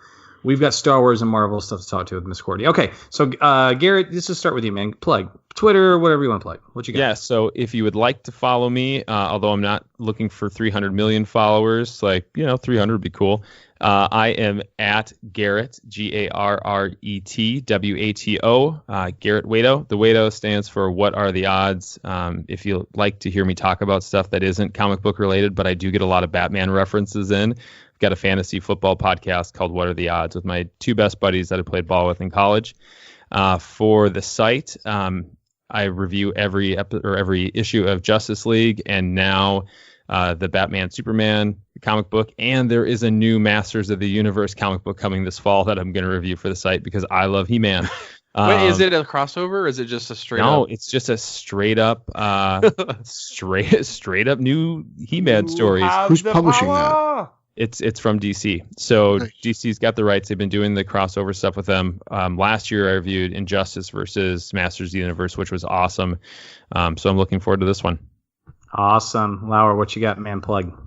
we've got Star Wars and Marvel stuff to talk to with Miss Courtney. Okay, so Garrett, let's just start with you, man. Plug Twitter, whatever you want to plug. What you got? Yeah, so if you would like to follow me, although I'm not looking for 300 million followers, 300 would be cool. I am at Garret, GarretWato, Garret Wato. The Wato stands for What Are the Odds? If you like to hear me talk about stuff that isn't comic book related, but I do get a lot of Batman references in. I've got a fantasy football podcast called What Are the Odds with my 2 best buddies that I played ball with in college. For the site, I review every issue of Justice League and now the Batman Superman comic book, and there is a new Masters of the Universe comic book coming this fall that I'm going to review for the site because I love He-Man. Wait, is it a crossover or is it just a straight up? No, it's just a straight up straight up new He-Man stories. Who's publishing that? It's from DC. So nice. DC's got the rights. They've been doing the crossover stuff with them. Last year I reviewed Injustice versus Masters of the Universe, which was awesome. So I'm looking forward to this one. Awesome. Lauer, what you got, man? Plug.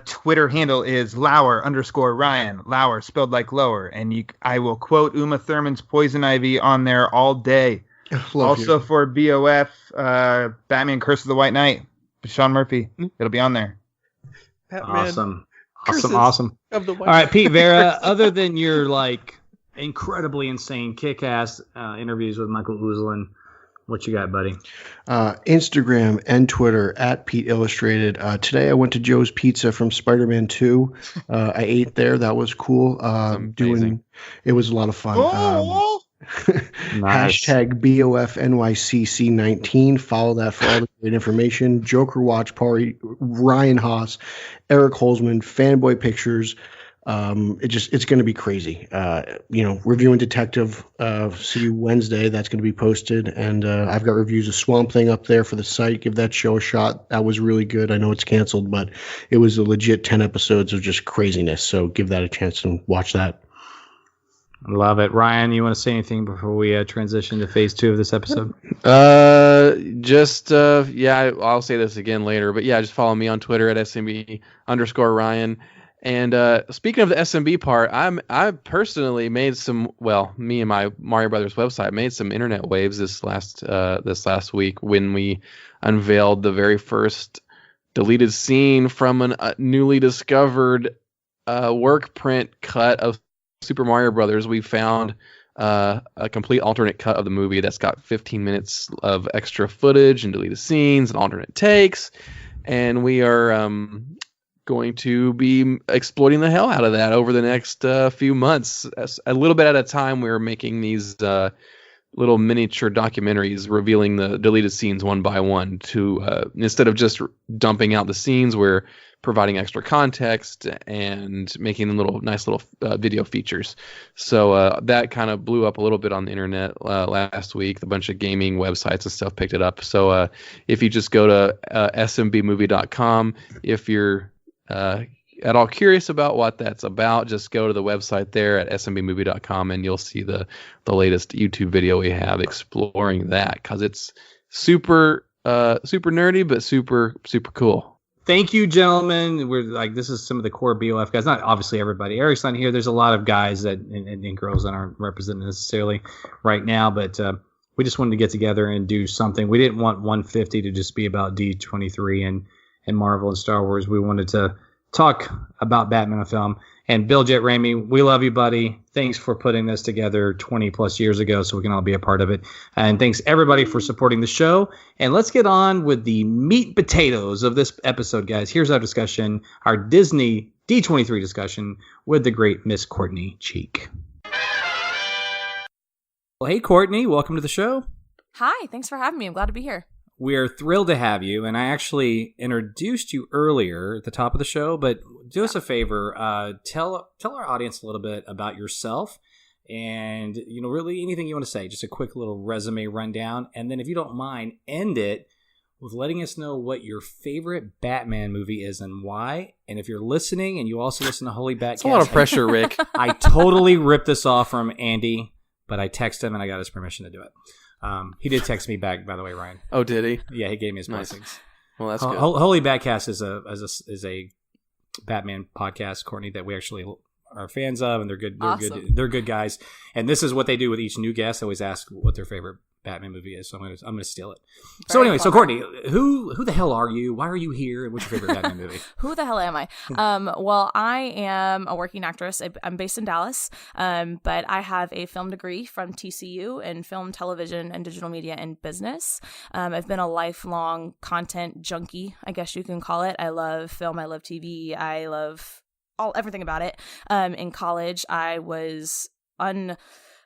Twitter handle is Lauer_Ryan. Lauer spelled like lower. And I will quote Uma Thurman's Poison Ivy on there all day. Also for BOF, Batman Curse of the White Knight, Sean Murphy. It'll be on there. Batman awesome. All right, Pete Verra, other than your like incredibly insane kick-ass interviews with Michael Uzlan, what you got, buddy? Instagram and Twitter at Pete Illustrated. Today I went to Joe's Pizza from Spider-Man 2. I ate there. That was cool. It was a lot of fun. Nice. Hashtag BOFNYCC19. Follow that for all the great information. Joker Watch Party, Ryan Haas, Eric Holzman, Fanboy Pictures. It's going to be crazy. Reviewing Detective, see you Wednesday. That's going to be posted. And I've got reviews of Swamp Thing up there for the site. Give that show a shot. That was really good. I know it's canceled, but it was a legit 10 episodes of just craziness. So give that a chance and watch that. Love it. Ryan, you want to say anything before we transition to phase 2 of this episode? I'll say this again later, but just follow me on Twitter at SMB_Ryan. And speaking of the SMB part, I personally made me and my Mario Brothers website made some internet waves this last week when we unveiled the very first deleted scene from a newly discovered work print cut of Super Mario Brothers. We found a complete alternate cut of the movie that's got 15 minutes of extra footage and deleted scenes and alternate takes, and we are going to be exploiting the hell out of that over the next few months. A little bit at a time, we're making these little miniature documentaries revealing the deleted scenes one by one to instead of just dumping out the scenes, we're providing extra context and making nice little video features. So that kind of blew up a little bit on the internet last week. A bunch of gaming websites and stuff picked it up. So if you just go to smbmovie.com, if you're at all curious about what that's about, just go to the website there at smbmovie.com and you'll see the latest YouTube video we have exploring that, because it's super nerdy but super cool. Thank you, gentlemen. We're like, this is some of the core BOF guys. Not obviously everybody. Eric's not here. There's a lot of guys and girls that aren't represented necessarily right now, but we just wanted to get together and do something. We didn't want 150 to just be about D23 and Marvel and Star Wars. We wanted to talk about Batman film. And Bill Jet Ramey, we love you, buddy. Thanks for putting this together 20 plus years ago so we can all be a part of it. And thanks everybody for supporting the show. And let's get on with the meat and potatoes of this episode, guys. Here's our discussion, our Disney D23 discussion with the great Miss Courtney Cheek. Well, hey, Courtney, welcome to the show. Hi, thanks for having me. I'm glad to be here. We're thrilled to have you, and I actually introduced you earlier at the top of the show, but do us a favor, tell our audience a little bit about yourself and, really anything you want to say, just a quick little resume rundown, and then if you don't mind, end it with letting us know what your favorite Batman movie is and why, and if you're listening and you also listen to Holy Batcast. It's a lot of pressure, Rick. I totally ripped this off from Andy, but I texted him and I got his permission to do it. He did text me back, by the way, Ryan. Oh, did he? Yeah, he gave me his blessings. Well, that's good. Holy Batcast is a Batman podcast, Courtney, that we actually are fans of, and they're good. They're awesome. They're good guys. And this is what they do with each new guest. They always ask what their favorite Batman movie is. So I'm gonna steal it. So anyway, so Courtney, who the hell are you? Why are you here? And what's your favorite Batman movie? Who the hell am I? Well, I am a working actress. I'm based in Dallas, but I have a film degree from TCU in film, television, and digital media and business. I've been a lifelong content junkie, I guess you can call it. I love film. I love TV. I love everything about it. In college, I was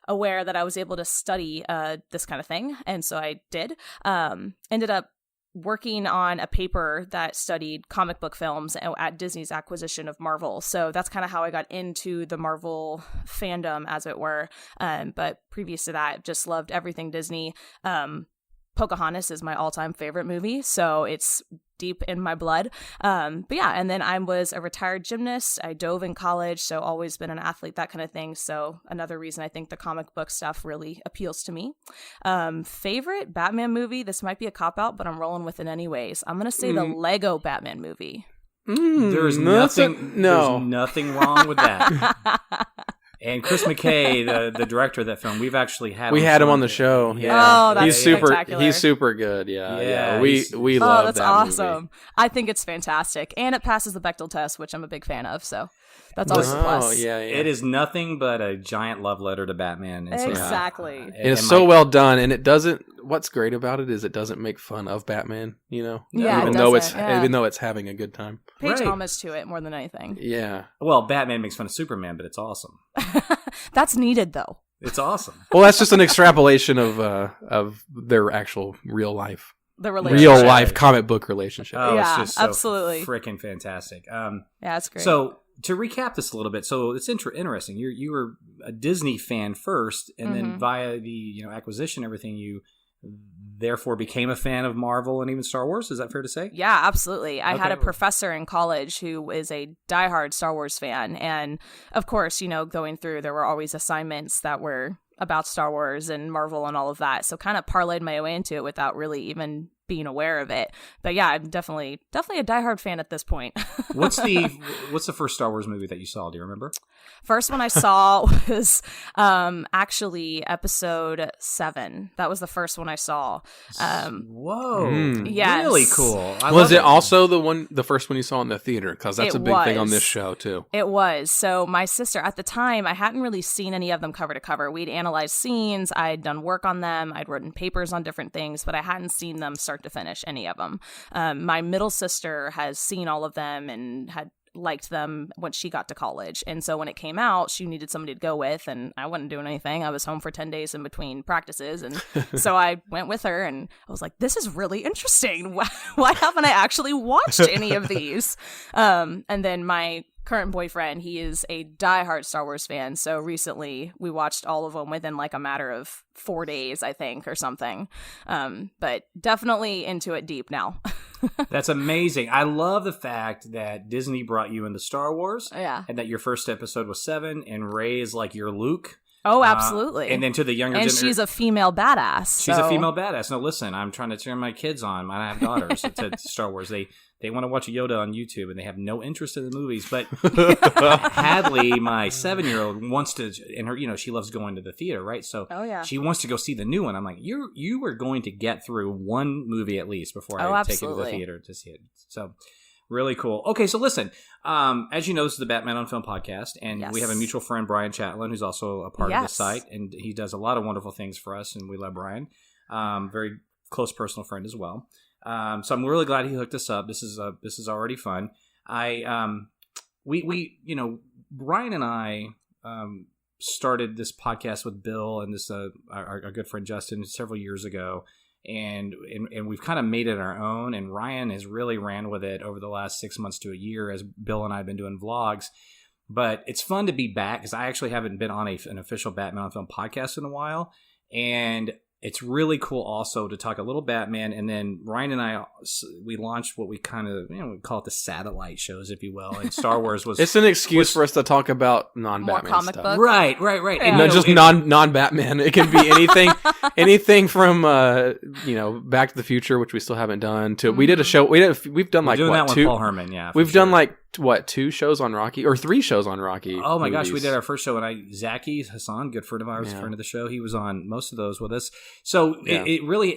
aware that I was able to study this kind of thing, and so I did. Ended up working on a paper that studied comic book films at Disney's acquisition of Marvel. So that's kind of how I got into the Marvel fandom, as it were. But previous to that, just loved everything Disney. Pocahontas is my all-time favorite movie, so it's deep in my blood. But yeah, and then I was a retired gymnast. I dove in college, so always been an athlete, that kind of thing. So another reason I think the comic book stuff really appeals to me. Favorite Batman movie? This might be a cop-out, but I'm rolling with it anyways. I'm going to say the Lego Batman movie. There's nothing wrong with that. And Chris McKay, the director of that film, we've actually had him on the show. Yeah. Oh, that's spectacular. He's super good. Yeah. We love that. That's awesome. Movie. I think it's fantastic, and it passes the Bechdel test, which I'm a big fan of. So that's always a plus. Yeah. It is nothing but a giant love letter to Batman. And exactly. And it's so well done, and it doesn't. What's great about it is it doesn't make fun of Batman. Even though it's having a good time. Pays homage to it more than anything. Yeah. Well, Batman makes fun of Superman, but it's awesome. That's needed, though. It's awesome. Well, that's just an extrapolation of their actual real life. The relationship. Real life comic book relationship. Oh, yeah, it's just so absolutely freaking fantastic. Yeah, it's great. So to recap this a little bit, so it's interesting. You were a Disney fan first, and then via the acquisition, everything you therefore became a fan of Marvel and even Star Wars. Is that fair to say? Yeah, absolutely. I had a professor in college who is a diehard Star Wars fan. And of course, going through, there were always assignments that were about Star Wars and Marvel and all of that. So kind of parlayed my way into it without really even being aware of it. But yeah, I'm definitely a diehard fan at this point. What's the first Star Wars movie that you saw? Do you remember? First one I saw was actually episode 7. That was the first one I saw. Whoa. Yes. Really cool. Was it also the first one you saw in the theater? Because that's a big thing on this show, too. It was. So my sister, at the time, I hadn't really seen any of them cover to cover. We'd analyzed scenes. I'd done work on them. I'd written papers on different things, but I hadn't seen them start to finish, any of them. My middle sister has seen all of them and had liked them when she got to college. And so when it came out, she needed somebody to go with, and I wasn't doing anything. I was home for 10 days in between practices. And so I went with her, and I was like, this is really interesting. Why haven't I actually watched any of these? And then my current boyfriend, he is a diehard Star Wars fan. So recently we watched all of them within like a matter of 4 days, I think, or something. But definitely into it deep now. That's amazing. I love the fact that Disney brought you into Star Wars. Yeah. And that your first episode was 7, and Rey is like your Luke. Oh, absolutely. And then to the younger generation. And she's a female badass. She's a female badass. No, listen, I'm trying to turn my kids on. I have daughters to Star Wars. They want to watch Yoda on YouTube, and they have no interest in the movies. But Hadley, my 7-year-old, wants to, and she loves going to the theater, right? So she wants to go see the new one. I'm like, you are going to get through one movie at least before I take you to the theater to see it. So really cool. Okay, so listen, as you know, this is the Batman on Film podcast, and we have a mutual friend, Brian Chatlin, who's also a part of the site, and he does a lot of wonderful things for us, and we love Brian. Very close personal friend as well. So I'm really glad he hooked us up. This is already fun. Brian and I started this podcast with Bill and this our good friend Justin several years ago. And we've kind of made it our own, and Ryan has really ran with it over the last 6 months to a year as Bill and I have been doing vlogs. But it's fun to be back because I actually haven't been on an official Batman on Film podcast in a while, and it's really cool also to talk a little Batman. And then Ryan and I, we launched what we kind of, we call it the satellite shows, if you will. And Star Wars was... It's an excuse for us to talk about non-Batman more comic stuff. Book. Right. Yeah. And not just non-Batman. It can be anything from, Back to the Future, which we still haven't done, to, we did a show, we've done like, what, two? Paul Herman, yeah. We've done like, 2 shows on Rocky, or 3 shows on Rocky. Oh my gosh, we did our first show, and Zaki Hassan, good friend of ours, friend of the show, he was on most of those with us. So it really,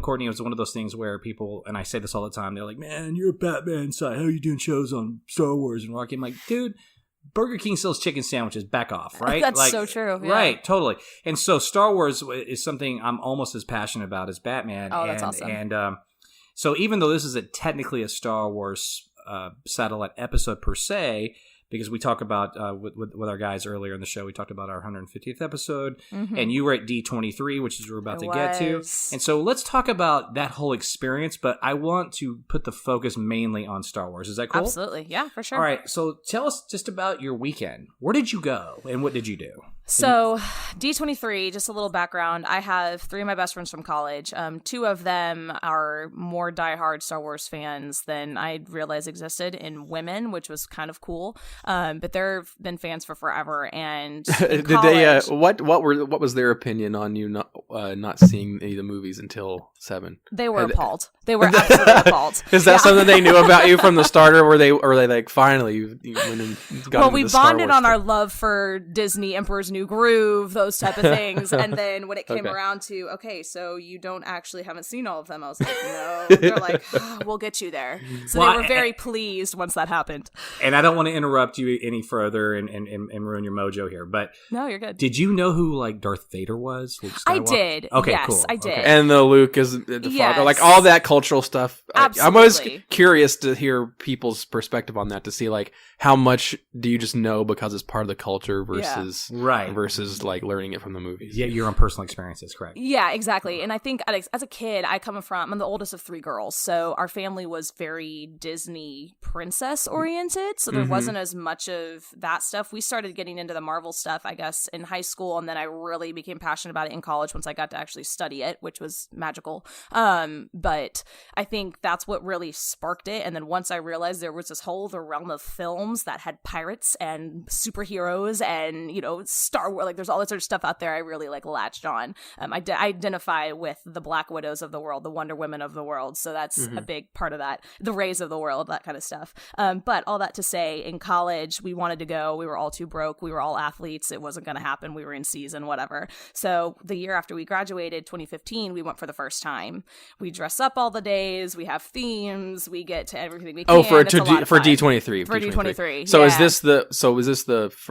Courtney, it was one of those things where people, and I say this all the time, they're like, man, you're a Batman site, how are you doing shows on Star Wars and Rocky? I'm like, dude, Burger King sells chicken sandwiches, back off, right? That's so true. Yeah. Right, totally. And so Star Wars is something I'm almost as passionate about as Batman. Oh, that's awesome. And so even though this is technically a Star Wars satellite episode per se, because we talk about with our guys earlier in the show, we talked about our 150th episode, and you were at D23, which is we're about to get to. And so let's talk about that whole experience, but I want to put the focus mainly on Star Wars. Is that cool? Absolutely. Yeah, for sure. All right. So tell us just about your weekend. Where did you go and what did you do? So D23, just a little background. I have 3 of my best friends from college. 2 of them are more diehard Star Wars fans than I realized existed in women, which was kind of cool. But they've been fans for forever. And did college, they? What was their opinion on you not seeing any of the movies until 7? They were appalled. They were absolutely appalled. Is that something they knew about you from the starter? Or they like, finally, you went and got well, into we the Star bonded Wars on our thing? love for Disney, Emperor's New Groove, those type of things. And then when it came around to, okay, so you haven't seen all of them. I was like, no. They're like, we'll get you there. So they were very pleased once that happened. And I don't want to interrupt you any further and ruin your mojo here, but no, you're good. Did you know who like Darth Vader was? I did. Okay, yes, cool. I did. Okay. And the Luke is the father, like all that cultural stuff. Absolutely. I'm always curious to hear people's perspective on that, to see like how much do you just know because it's part of the culture versus versus like learning it from the movies. Yeah, your own personal experiences, correct? Yeah, exactly. And I think as a kid, I'm the oldest of 3 girls, so our family was very Disney princess oriented. So there wasn't as much of that stuff. We started getting into the Marvel stuff, I guess, in high school, and then I really became passionate about it in college once I got to actually study it, which was magical. But I think that's what really sparked it. And then once I realized there was this whole other realm of films that had pirates and superheroes and, Star Wars, like there's all this sort of stuff out there, I really like latched on. I identify with the Black Widows of the world, the Wonder Women of the world. So that's a big part of that. The Rays of the world, that kind of stuff. But all that to say, in college, we wanted to go. We were all too broke. We were all athletes. It wasn't going to happen. We were in season, whatever. So the year after we graduated, 2015, we went for the first time. We dress up all the days. We have themes. We get to everything we can. For D23. For D23. So is this the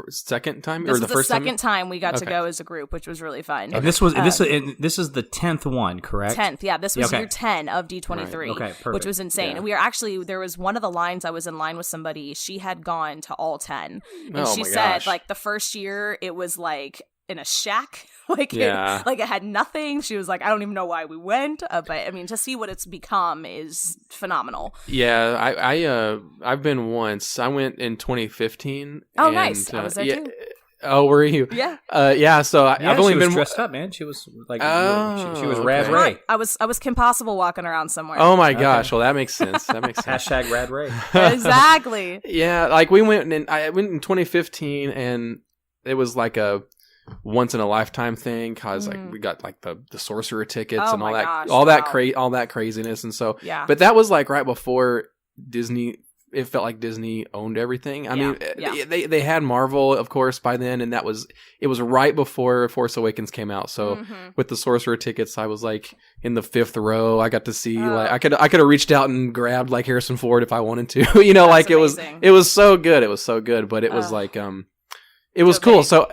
second time or the first time? This was the second time we got to go as a group, which was really fun. And this is the 10th one, correct? 10th, yeah. This was year 10 of D23, right. Okay, perfect. which was insane. Yeah. And we are actually, there was one of the lines, I was in line with somebody, she had gone to all 10. And she said, like, the first year, it was like in a shack, it had nothing. She was like, I don't even know why we went, but I mean, to see what it's become is phenomenal. Yeah, I've been once. I went in 2015. Oh, nice. I was there too. Oh, were you? Yeah. So I've only been dressed up, man. She was like, she was Rad Ray. I was Kim Possible walking around somewhere. Oh my gosh! Well, that makes sense. Hashtag Rad Ray. Exactly. Yeah, like I went in 2015, and it was like a once in a lifetime thing because like we got like the sorcerer tickets and all that craziness, and so But that was like right before Disney. It felt like Disney owned everything. I mean, they had Marvel, of course, by then, and it was right before Force Awakens came out. So with the sorcerer tickets, I was like in the 5th row. I got to see like I could have reached out and grabbed like Harrison Ford if I wanted to. Like amazing. It was so good. It was so good, but it was like it was cool. So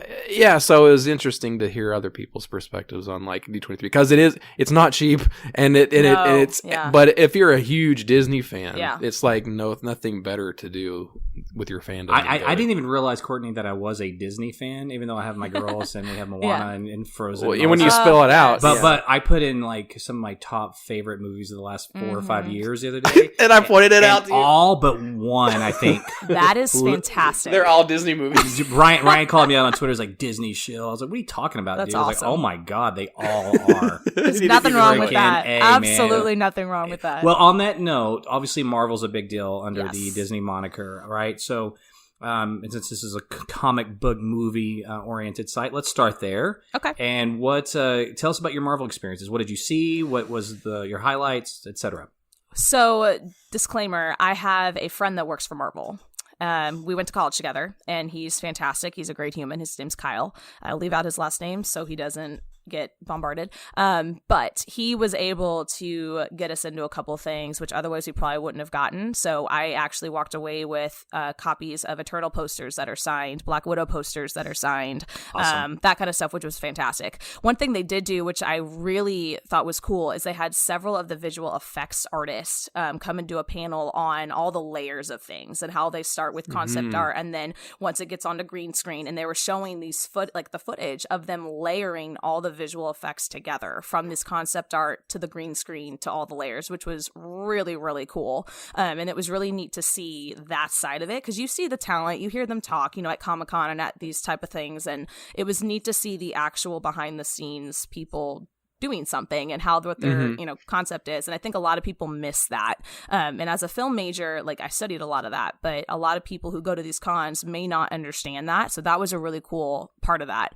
so it was interesting to hear other people's perspectives on like D23 because it's not cheap and but if you're a huge Disney fan, it's like nothing better to do with your fandom. I didn't even realize, Courtney, that I was a Disney fan, even though I have my girls and we have Moana and Frozen. Well, when you spell it out, but I put in like some of my top favorite movies of the last 4 or 5 years the other day, and I pointed it out to you. All but one, I think. That is fantastic. They're all Disney movies. Ryan called me out on Twitter. He's like, Disney shill. I was like, what are you talking about, That's dude? I was awesome. like, oh my God, they all are. There's nothing wrong with that. Absolutely nothing wrong with that. Well, on that note, obviously Marvel's a big deal under the Disney moniker, right? So, and since this is a comic book movie oriented site, let's start there. Okay. And tell us about your Marvel experiences. What did you see? What was your highlights, etc.? So, disclaimer, I have a friend that works for Marvel. We went to college together, and he's fantastic. He's a great human. His name's Kyle. I'll leave out his last name so he doesn't get bombarded. But he was able to get us into a couple things, which otherwise we probably wouldn't have gotten. So I actually walked away with copies of Eternal posters that are signed, Black Widow posters that are signed, awesome. That kind of stuff, which was fantastic. One thing they did do, which I really thought was cool, is they had several of the visual effects artists come and do a panel on all the layers of things and how they start with concept art, and then once it gets onto green screen, and they were showing the footage of them layering all the visual effects together from this concept art to the green screen to all the layers, which was really, really cool. And it was really neat to see that side of it because you see the talent, you hear them talk, at Comic-Con and at these type of things. And it was neat to see the actual behind the scenes people doing something and how what their concept is. And I think a lot of people miss that. And as a film major, like I studied a lot of that, but a lot of people who go to these cons may not understand that. So that was a really cool part of that.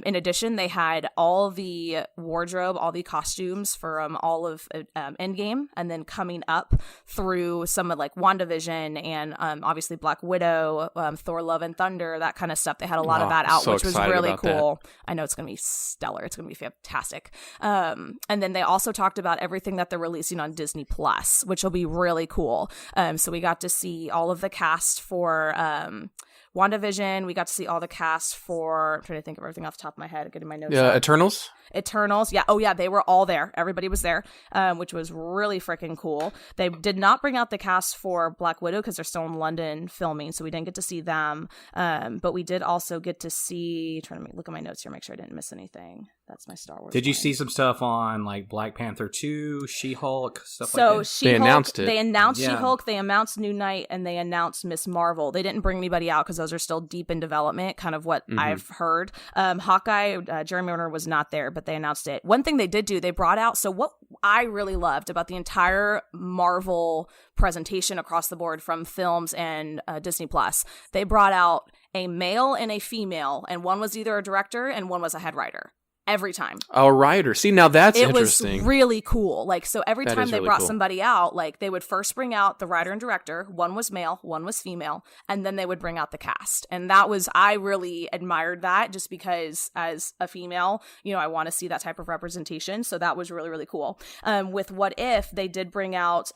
In addition, they had all the wardrobe, all the costumes from all of Endgame, and then coming up through some of like WandaVision and obviously Black Widow, Thor Love and Thunder, that kind of stuff. They had a lot of that out, which was really cool. I know it's going to be stellar. It's going to be fantastic. And then they also talked about everything that they're releasing on Disney Plus, which will be really cool. So we got to see all of the cast for WandaVision. We got to see all the cast for, I'm trying to think of everything off the top of my head, getting my notes up. Eternals. Yeah. Oh yeah. They were all there. Everybody was there, which was really freaking cool. They did not bring out the cast for Black Widow because they're still in London filming. So we didn't get to see them. But we did also get to see, trying to look at my notes here, make sure I didn't miss anything. That's my Star Wars. Did you see some stuff on like Black Panther 2, She-Hulk, stuff like that? So they announced it. They announced She-Hulk, they announced Moon Knight, and they announced Miss Marvel. They didn't bring anybody out because those are still deep in development, kind of what I've heard. Hawkeye, Jeremy Renner was not there, but they announced it. One thing they did do, they brought out, so what I really loved about the entire Marvel presentation across the board from films and Disney Plus, they brought out a male and a female, and one was either a director and one was a head writer. Every time. A writer. See, now that's interesting. It was really cool. Like, so every time they brought somebody out, like they would first bring out the writer and director. One was male, one was female, and then they would bring out the cast. And that was, I really admired that just because as a female, you know, I want to see that type of representation. So that was really, really cool. With What If, they did bring out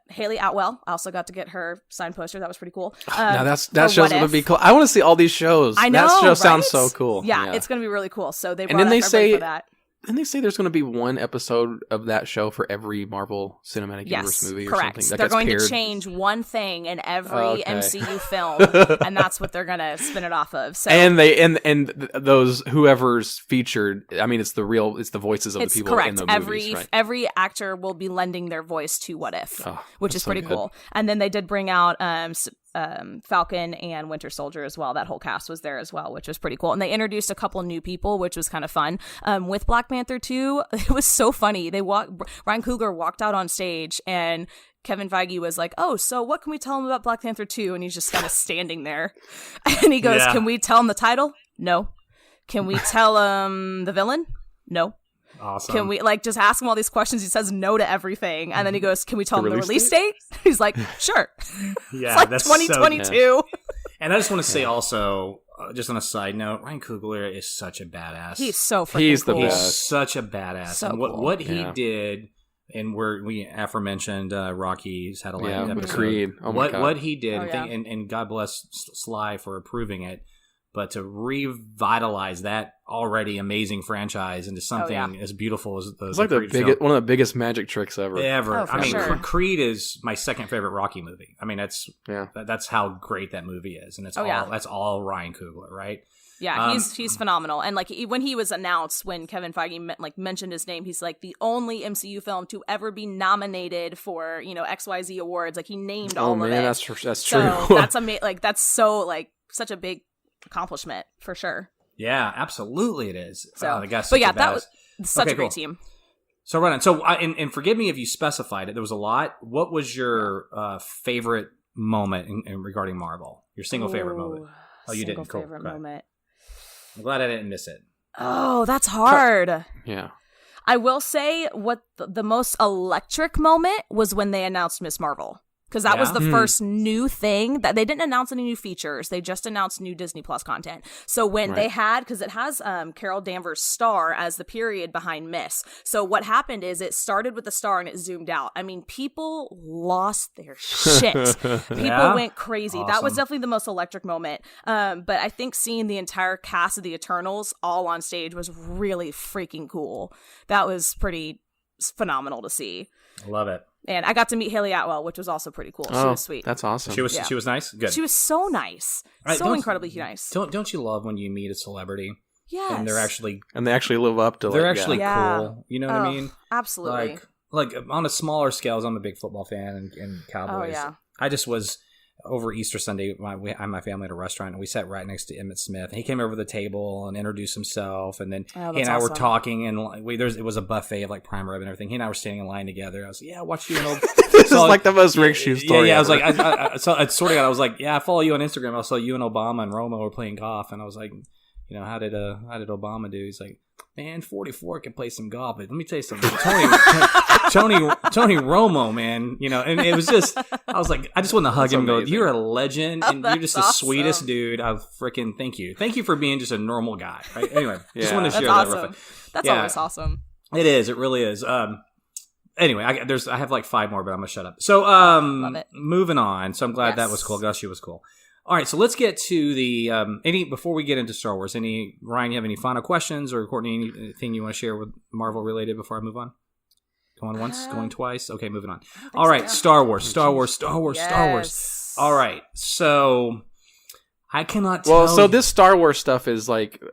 Haley Atwell. I also got to get her signed poster. That was pretty cool. Now that show's gonna be cool. I want to see all these shows. I know, that show right? sounds so cool. Yeah, it's gonna be really cool. So they brought everybody for that. And they say there's going to be one episode of that show for every Marvel Cinematic Universe movie or something. They're going to change one thing in every MCU film, and that's what they're going to spin it off of. So, and those whoever's featured, I mean, it's the voices of the people in the movies. Right? Every actor will be lending their voice to What If, which is pretty cool. And then they did bring out Falcon and Winter Soldier as well. That whole cast was there as well, which was pretty cool. And they introduced a couple new people, which was kind of fun. With Black Panther 2, it was so funny. Ryan Coogler walked out on stage and Kevin Feige was like, "Oh, so what can we tell him about Black Panther 2?" And he's just kind of standing there. And he goes, "Can we tell him the title? No. Can we tell him the villain? No. Awesome. Can we just ask him all these questions?" He says no to everything, and then he goes, "Can we tell him the release date?" He's like, "Sure." Yeah, it's like 2022. And I just want to say also, just on a side note, Ryan Coogler is such a badass. He's so freaking cool. The best. He's such a badass. So and what he did, and we aforementioned Rocky's Satellite episode. Creed. Oh my God. What he did, and God bless Sly for approving it. But to revitalize that already amazing franchise into something as beautiful as it's like one of the biggest magic tricks ever. Oh, I mean, sure. Creed is my second favorite Rocky movie. I mean, that's how great that movie is, and that's all Ryan Coogler, right? Yeah, he's phenomenal. And when he was announced, when Kevin Feige mentioned his name, he's like the only MCU film to ever be nominated for XYZ awards. Like he named all of it. That's true. So that's amazing. That's so such a big accomplishment for sure. Yeah, absolutely it is. So, the guy's but yeah, that was such a great team. So right on. So and forgive me if you specified it. There was a lot. What was your favorite moment in regarding Marvel? Your single favorite moment? Oh, you didn't. Cool. Favorite moment. I'm glad I didn't miss it. Oh, that's hard. Yeah. I will say what the most electric moment was when they announced Miss Marvel. Because that was the first new thing that they didn't announce any new features. They just announced new Disney Plus content. So when they had, because it has Carol Danvers' star as the period behind Miss. So what happened is it started with the star and it zoomed out. I mean, people lost their shit. People went crazy. Awesome. That was definitely the most electric moment. But I think seeing the entire cast of the Eternals all on stage was really freaking cool. That was pretty phenomenal to see. I love it. And I got to meet Haley Atwell, which was also pretty cool. She was sweet. That's awesome. She was nice. Good. She was so nice. Right, so incredibly nice. Don't you love when you meet a celebrity? Yes. And they actually live up to. They're actually cool. You know what I mean? Absolutely. Like on a smaller scale, I'm a big football fan and Cowboys. Oh, yeah. I just was over Easter Sunday, my family at a restaurant, and we sat right next to Emmitt Smith. And he came over to the table and introduced himself, and then he and I were talking, and it was a buffet of like prime rib and everything. He and I were standing in line together. I was like, yeah, watch you and This is like the most Rick Shew story. Yeah. I was like, I sort of got. I was like, yeah, I follow you on Instagram. I saw you and Obama and Romo were playing golf, and I was like, you know, how did Obama do? He's like, man, 44 can play some golf, but let me tell you something. Tony Romo, man, you know, and it was just, I was like, I just wanted to hug him and go, you're a legend, and you're just the sweetest dude. I freaking thank you. Thank you for being just a normal guy, right? Anyway, just wanted to share that real quick. That's always awesome. It is. It really is. Anyway, I have like 5 more, but I'm going to shut up. So, moving on. So I'm glad that was cool. Gushy was cool. All right, so let's get to the before we get into Star Wars. Ryan, you have any final questions, or Courtney, anything you want to share with Marvel related before I move on? Going once, going twice. Okay, moving on. All right, Star Wars. All right, so I cannot tell. Well, so this Star Wars stuff is like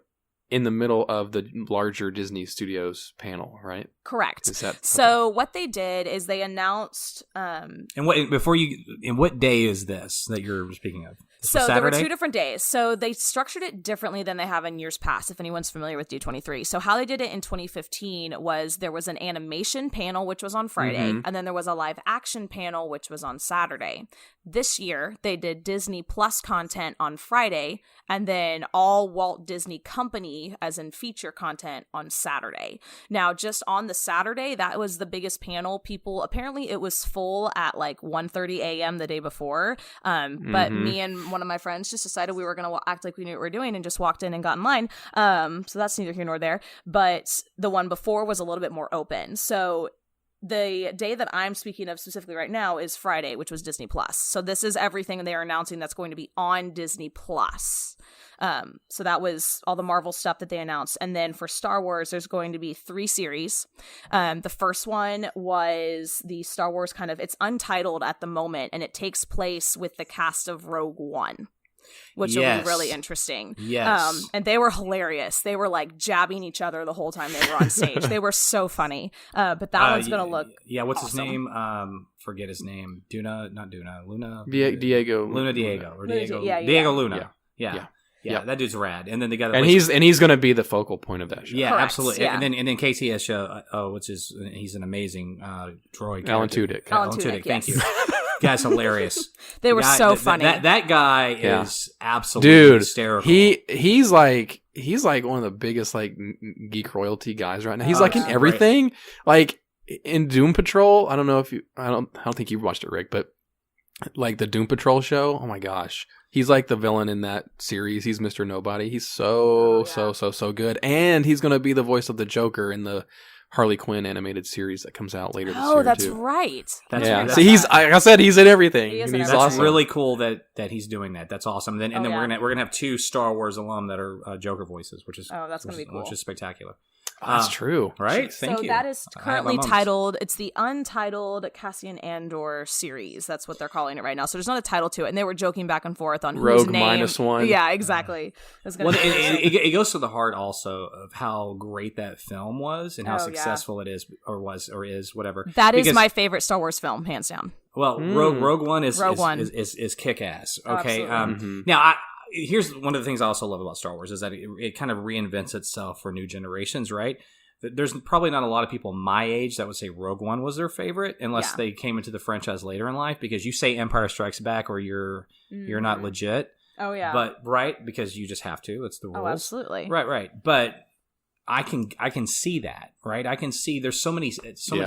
in the middle of the larger Disney Studios panel, right? Correct. So what they did is they announced. And what day is this that you're speaking of? So there were 2 different days. So they structured it differently than they have in years past, if anyone's familiar with D23. So how they did it in 2015 was there was an animation panel, which was on Friday, and then there was a live action panel, which was on Saturday. This year, they did Disney Plus content on Friday, and then all Walt Disney Company, as in feature content, on Saturday. Now, just on the Saturday, that was the biggest panel. Apparently it was full at like 1:30 a.m. the day before, but me and one of my friends just decided we were going to act like we knew what we were doing and just walked in and got in line. So that's neither here nor there. But the one before was a little bit more open. So the day that I'm speaking of specifically right now is Friday, which was Disney Plus. So this is everything they are announcing that's going to be on Disney Plus. So that was all the Marvel stuff that they announced. And then for Star Wars, there's going to be 3 series. The first one was the Star Wars it's untitled at the moment, and it takes place with the cast of Rogue One, which will be really interesting. Yes. And they were hilarious. They were like jabbing each other the whole time they were on stage. They were so funny. But that one's going to look what's awesome. His name? Forget his name. Luna. Diego. Luna Diego. Or Diego. Yeah. Diego Luna. Yeah, that dude's rad. And then they got he's going to be the focal point of that show. Yeah, correct, absolutely. Yeah. And then Casey has he's an amazing droid. Alan Tudyk. Thank you. Guy's hilarious. They were so funny. That guy is absolutely hysterical. He's like one of the biggest like geek royalty guys right now. He's like in everything. Great. Like in Doom Patrol. I don't know if I don't think you watched it, Rick, but like the Doom Patrol show. Oh my gosh. He's like the villain in that series. He's Mr. Nobody. He's so good. And he's going to be the voice of the Joker in the Harley Quinn animated series that comes out later this year. Oh, that's right. See, he's like I said, he's in everything. He's awesome. Really cool that he's doing that. That's awesome. And then we're gonna have 2 Star Wars alum that are Joker voices, which is that's gonna be cool. Which is spectacular. That's true, right? Thank you. So that is currently titled. It's the untitled Cassian Andor series. That's what they're calling it right now. So there's not a title to it, and they were joking back and forth on Rogue whose name. -1. Yeah, exactly. It goes to the heart also of how great that film was and how successful it is, or is whatever. That is my favorite Star Wars film, hands down. Well, Rogue One is kick ass. Okay, now here's one of the things I also love about Star Wars is that it kind of reinvents itself for new generations, right? There's probably not a lot of people my age that would say Rogue One was their favorite unless they came into the franchise later in life, because you say Empire Strikes Back or you're not legit. Oh yeah. But right, because you just have to. It's the rules. Oh, absolutely. Right. But I can see that, right? I can see there's so much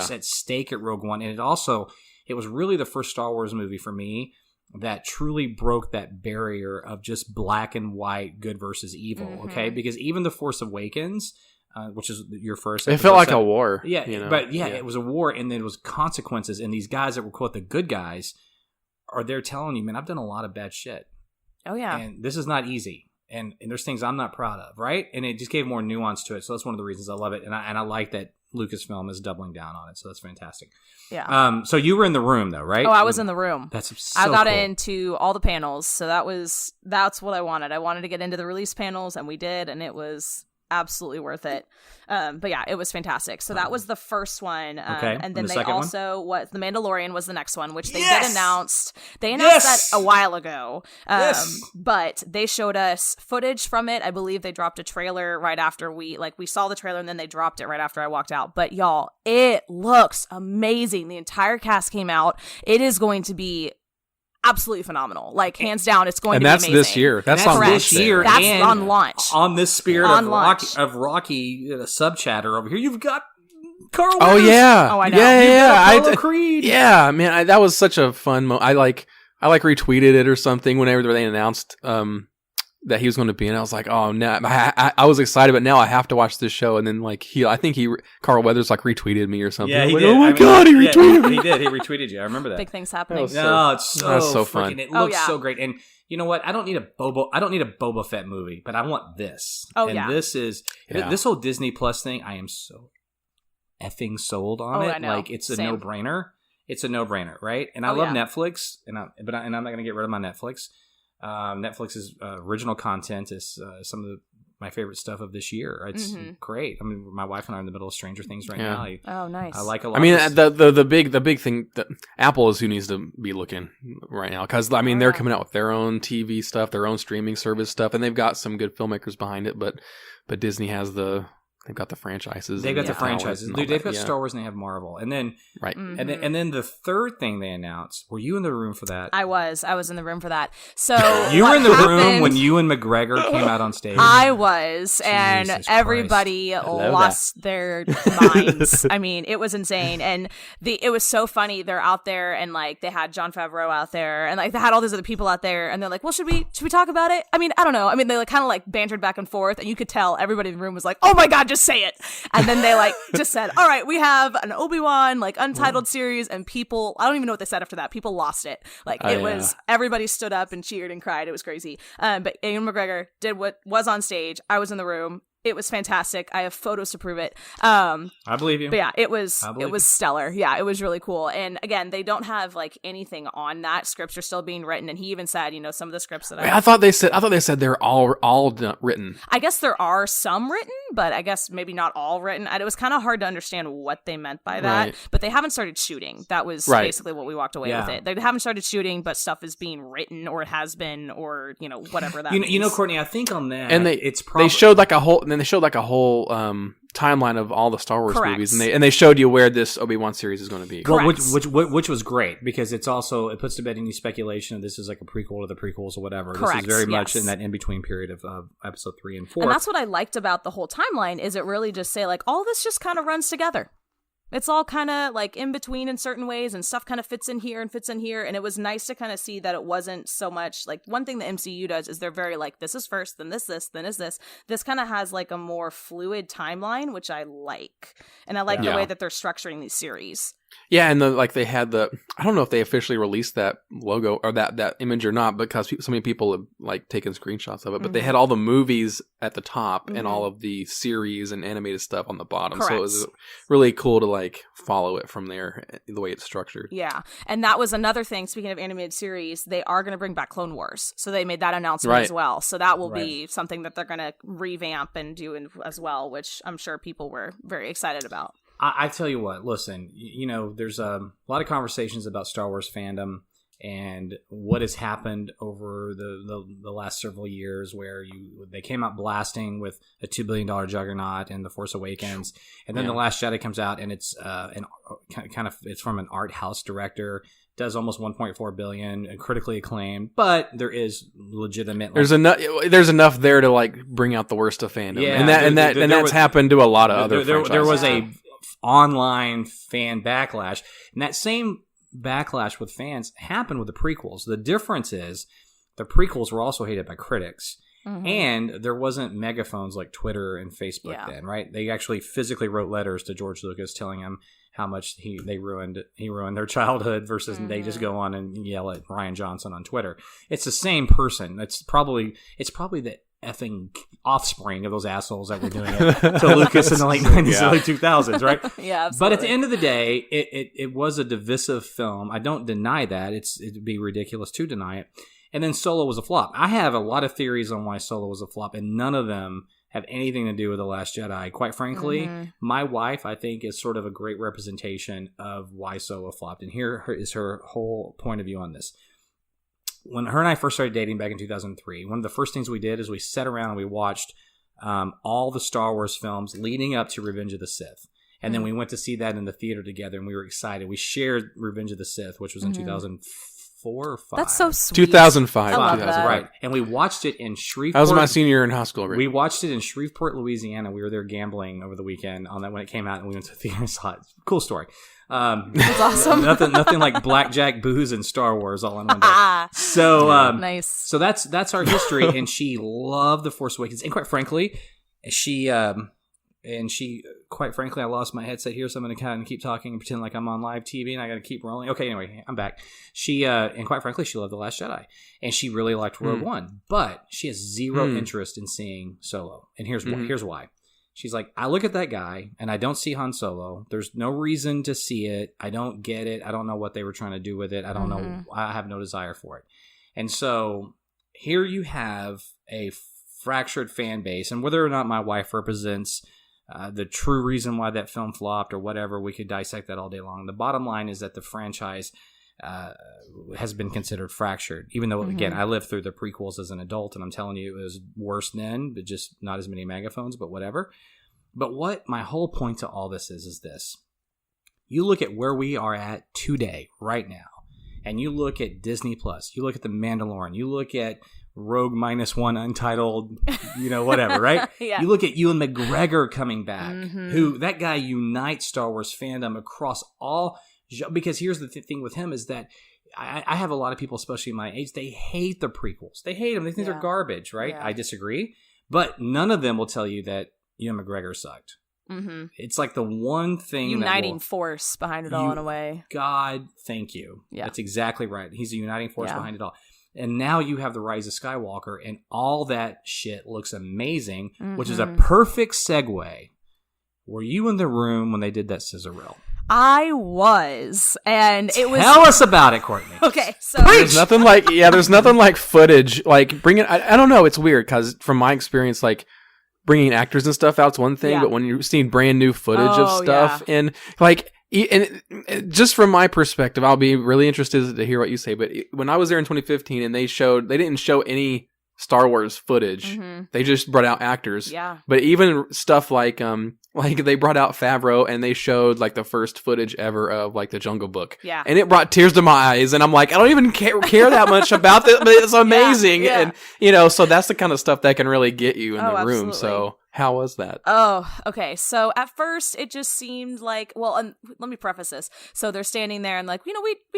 at stake at Rogue One, and it was really the first Star Wars movie for me that truly broke that barrier of just black and white, good versus evil, okay? Because even The Force Awakens, which is your first episode, it felt like a war. Yeah, but it was a war, and then it was consequences, and these guys that were, quote, the good guys are there telling you, man, I've done a lot of bad shit. Oh, yeah. And this is not easy. And there's things I'm not proud of, right? And it just gave more nuance to it, so that's one of the reasons I love it, and I like that Lucasfilm is doubling down on it, so that's fantastic. Yeah. So you were in the room though, right? Oh, I was in the room. I got cool. into all the panels, so that's what I wanted. I wanted to get into the release panels, and we did, and it was absolutely worth it. But yeah, it was fantastic. So that was the first one. Okay. And then the they also one? The Mandalorian was the next one, which they did announce. They announced that a while ago. But they showed us footage from it. I believe they dropped a trailer right after we saw the trailer, and then they dropped it right after I walked out. But y'all, it looks amazing. The entire cast came out. It is going to be absolutely phenomenal. Like, hands down, it's going to be amazing. And that's this year. That's on this year. That's on launch. On this spirit of Rocky sub chatter over here, you've got Carl Weathers. Oh, yeah. Oh, I know. Yeah. Creed. Yeah, man, that was such a fun moment. I retweeted it or something whenever they announced that he was going to be in. I was like, oh, no. I was excited, but now I have to watch this show. And then, Carl Weathers retweeted me or something. Yeah, he did. Oh my God, he retweeted me. He did. He retweeted you. I remember that. Big things happening. It's so fun. It looks so great. And you know what? I don't need a Boba Fett movie, but I want this. Oh, and this is this whole Disney Plus thing. I am so effing sold on it. I know. It's a no-brainer. It's a no-brainer, right? And I love Netflix, and I'm not going to get rid of my Netflix. Netflix's original content is some of my favorite stuff of this year. It's great. I mean, my wife and I are in the middle of Stranger Things right now. Oh, nice. I like a lot. I mean, the big thing that Apple is who needs to be looking right now, because they're coming out with their own TV stuff, their own streaming service stuff, and they've got some good filmmakers behind it. But Disney has they've got the franchises. They've got the franchises. Dude, they've got Star Wars and they have Marvel. And then and then the third thing they announced, were you in the room for that? I was in the room for that. So you were in the room when Ewan McGregor came out on stage? I was, and everybody lost their minds. I mean, it was insane. And it was so funny. They're out there, and they had Jon Favreau out there, and they had all these other people out there, and they're like, well, should we talk about it? I mean, I don't know. I mean, they kind of bantered back and forth, and you could tell everybody in the room was like, oh my God, just say it. And then they just said, all right, we have an Obi-Wan untitled series, and people, I don't even know what they said after that. People lost it. Everybody stood up and cheered and cried. It was crazy. But Ewan McGregor did what was on stage. I was in the room. It was fantastic. I have photos to prove it. I believe you. But yeah, it was stellar. Yeah, it was really cool. And again, they don't have anything on that. Scripts are still being written, and he even said, some of the scripts that I thought they said they're all written. I guess there are some written, but I guess maybe not all written. It was kind of hard to understand what they meant by that. Right. But they haven't started shooting. That was basically what we walked away with it. They haven't started shooting, but stuff is being written, or it has been, or whatever that means. Courtney, I think on that, and they showed a whole. Then they showed a whole timeline of all the Star Wars movies, and they showed you where this Obi-Wan series is going to be. Well, which was great, because it puts to bed any speculation of this is a prequel to the prequels or whatever. Correct. This is very much in that in between period of episode 3 and 4. And that's what I liked about the whole timeline, is it really just say all this just kind of runs together. It's all kind of in between in certain ways, and stuff kind of fits in here. And it was nice to kind of see that it wasn't so much one thing the MCU does is they're very this is first, then this, then is this. This kind of has a more fluid timeline, which I like. And I like the way that they're structuring these series. Yeah, and they had I don't know if they officially released that logo or that image or not, because so many people have taken screenshots of it, but they had all the movies at the top and all of the series and animated stuff on the bottom. Correct. So it was really cool to follow it from there, the way it's structured. Yeah, and that was another thing. Speaking of animated series, they are going to bring back Clone Wars, so they made that announcement as well. So that will be something that they're going to revamp and do as well, which I'm sure people were very excited about. I tell you what, listen, there's a lot of conversations about Star Wars fandom and what has happened over the last several years, where they came out blasting with a $2 billion juggernaut and The Force Awakens, and then The Last Jedi comes out, and it's it's from an art house director, does almost 1.4 billion, and critically acclaimed, but there is legitimate. There's enough there to bring out the worst of fandom, and that's happened to a lot of other franchises. There was a online fan backlash, and that same backlash with fans happened with the prequels. The difference is the prequels were also hated by critics, and there wasn't megaphones like Twitter and Facebook then, right? They actually physically wrote letters to George Lucas telling him how much he ruined their childhood, versus they just go on and yell at Rian Johnson on Twitter. It's the same person. It's probably the effing offspring of those assholes that were doing it to Lucas in the late 90s, early 2000s, right? Yeah, absolutely. But at the end of the day, it was a divisive film. I don't deny that. It'd be ridiculous to deny it. And then Solo was a flop. I have a lot of theories on why Solo was a flop, and none of them have anything to do with The Last Jedi. Quite frankly, my wife, I think, is sort of a great representation of why Solo flopped. And here is her whole point of view on this. When her and I first started dating back in 2003, one of the first things we did is we sat around and we watched all the Star Wars films leading up to Revenge of the Sith. And then we went to see that in the theater together, and we were excited. We shared Revenge of the Sith, which was in 2004 or 5. That's so sweet. 2005. I love that. Right. And we watched it in Shreveport. That was my senior year in high school. Rick. We watched it in Shreveport, Louisiana. We were there gambling over the weekend on that when it came out, and we went to the theater and saw it. Cool story. That's awesome. nothing like blackjack, booze, and Star Wars all in one day. So nice. So that's our history, and she loved The Force Awakens. And quite frankly, quite frankly, I lost my headset here, so I'm going to kind of keep talking and pretend like I'm on live TV, and I got to keep rolling. Okay, anyway, I'm back. And quite frankly, she loved The Last Jedi, and she really liked Rogue One, but she has zero interest in seeing Solo. And here's why. She's like, I look at that guy, and I don't see Han Solo. There's no reason to see it. I don't get it. I don't know what they were trying to do with it. I don't know. I have no desire for it. And so here you have a fractured fan base, and whether or not my wife represents the true reason why that film flopped or whatever, we could dissect that all day long. The bottom line is that the franchise has been considered fractured, even though, again, I lived through the prequels as an adult, and I'm telling you it was worse then, but just not as many megaphones, but whatever. But what my whole point to all this is this. You look at where we are at today, right now, and you look at Disney Plus, you look at The Mandalorian, you look at Rogue -1 Untitled, whatever, right? Yeah. You look at Ewan McGregor coming back, who that guy unites Star Wars fandom across all. Because here's the thing with him is that I have a lot of people, especially my age, they hate the prequels. They hate them. They think they're garbage, right? Yeah. I disagree. But none of them will tell you that Ewan McGregor sucked. It's like the one thing uniting force behind it all in a way. God, thank you. Yeah. That's exactly right. He's a uniting force behind it all. And now you have the Rise of Skywalker, and all that shit looks amazing, which is a perfect segue. Were you in the room when they did that scissor reel? I was, and it was. Tell us about it, Courtney. Okay, so there's nothing like footage. Like bringing, I don't know. It's weird because from my experience, like bringing actors and stuff out's one thing, but when you're seeing brand new footage of stuff and like. And just from my perspective, I'll be really interested to hear what you say. But when I was there in 2015 and they didn't show any Star Wars footage. They just brought out actors. Yeah. But even stuff like they brought out Favreau and they showed like the first footage ever of like the Jungle Book. Yeah. And it brought tears to my eyes. And I'm like, I don't even care that much about this, but it's amazing. Yeah. And so that's the kind of stuff that can really get you in the room. Absolutely. So how was that? Oh, okay. So at first it just seemed like, and let me preface this. So they're standing there and like, we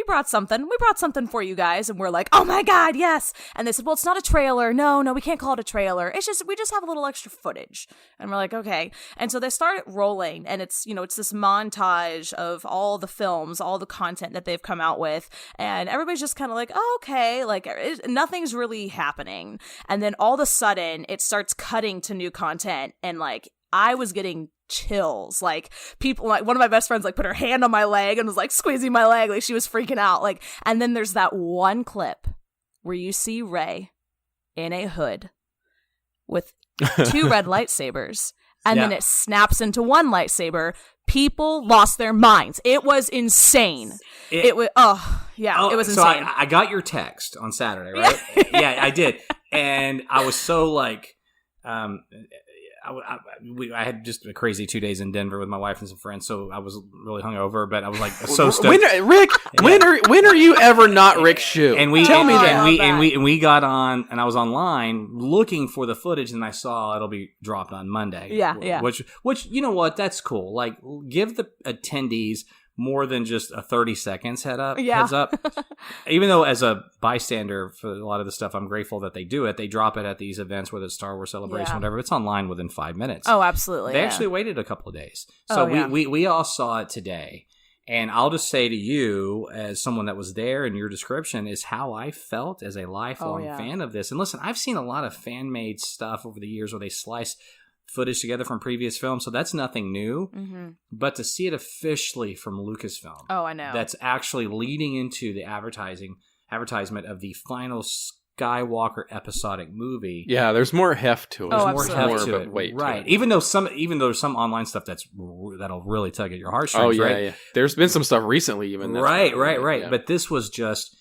brought something. We brought something for you guys. And we're like, oh my God, yes. And they said, well, it's not a trailer. No, we can't call it a trailer. We just have a little extra footage. And we're like, okay. And so they started rolling and it's this montage of all the films, all the content that they've come out with. And everybody's just kind of like, oh, okay. Like nothing's really happening. And then all of a sudden it starts cutting to new content. And like I was getting chills. Like people, like one of my best friends, like put her hand on my leg and was like squeezing my leg, like she was freaking out. Like, and then there's that one clip where you see Rey in a hood with 2 red lightsabers, and then it snaps into one lightsaber. People lost their minds. It was insane. It was it was insane. So I got your text on Saturday, right? Yeah, I did, and I was so like. I had just a crazy 2 days in Denver with my wife and some friends, so I was really hungover. But I was like so stoked. When are you ever not Rick Shew? And we got on, and I was online looking for the footage, and I saw it'll be dropped on Monday. Yeah. Which you know what? That's cool. Like give the attendees more than just a 30 seconds heads up. Even though as a bystander for a lot of the stuff, I'm grateful that they do it. They drop it at these events, whether it's Star Wars Celebration, whatever. It's online within 5 minutes. Oh, absolutely. They actually waited a couple of days. So we all saw it today. And I'll just say to you, as someone that was there, in your description is how I felt as a lifelong fan of this. And listen, I've seen a lot of fan-made stuff over the years where they slice footage together from previous films, so that's nothing new. But to see it officially from Lucasfilm, I know, that's actually leading into the advertisement of the final Skywalker episodic movie. Yeah, there's more heft to it. Oh, There's more heft to it. Weight right. To it. Even though some online stuff that'll really tug at your heartstrings. Oh yeah, right? yeah. There's been some stuff recently even. Right. Yeah. But this was just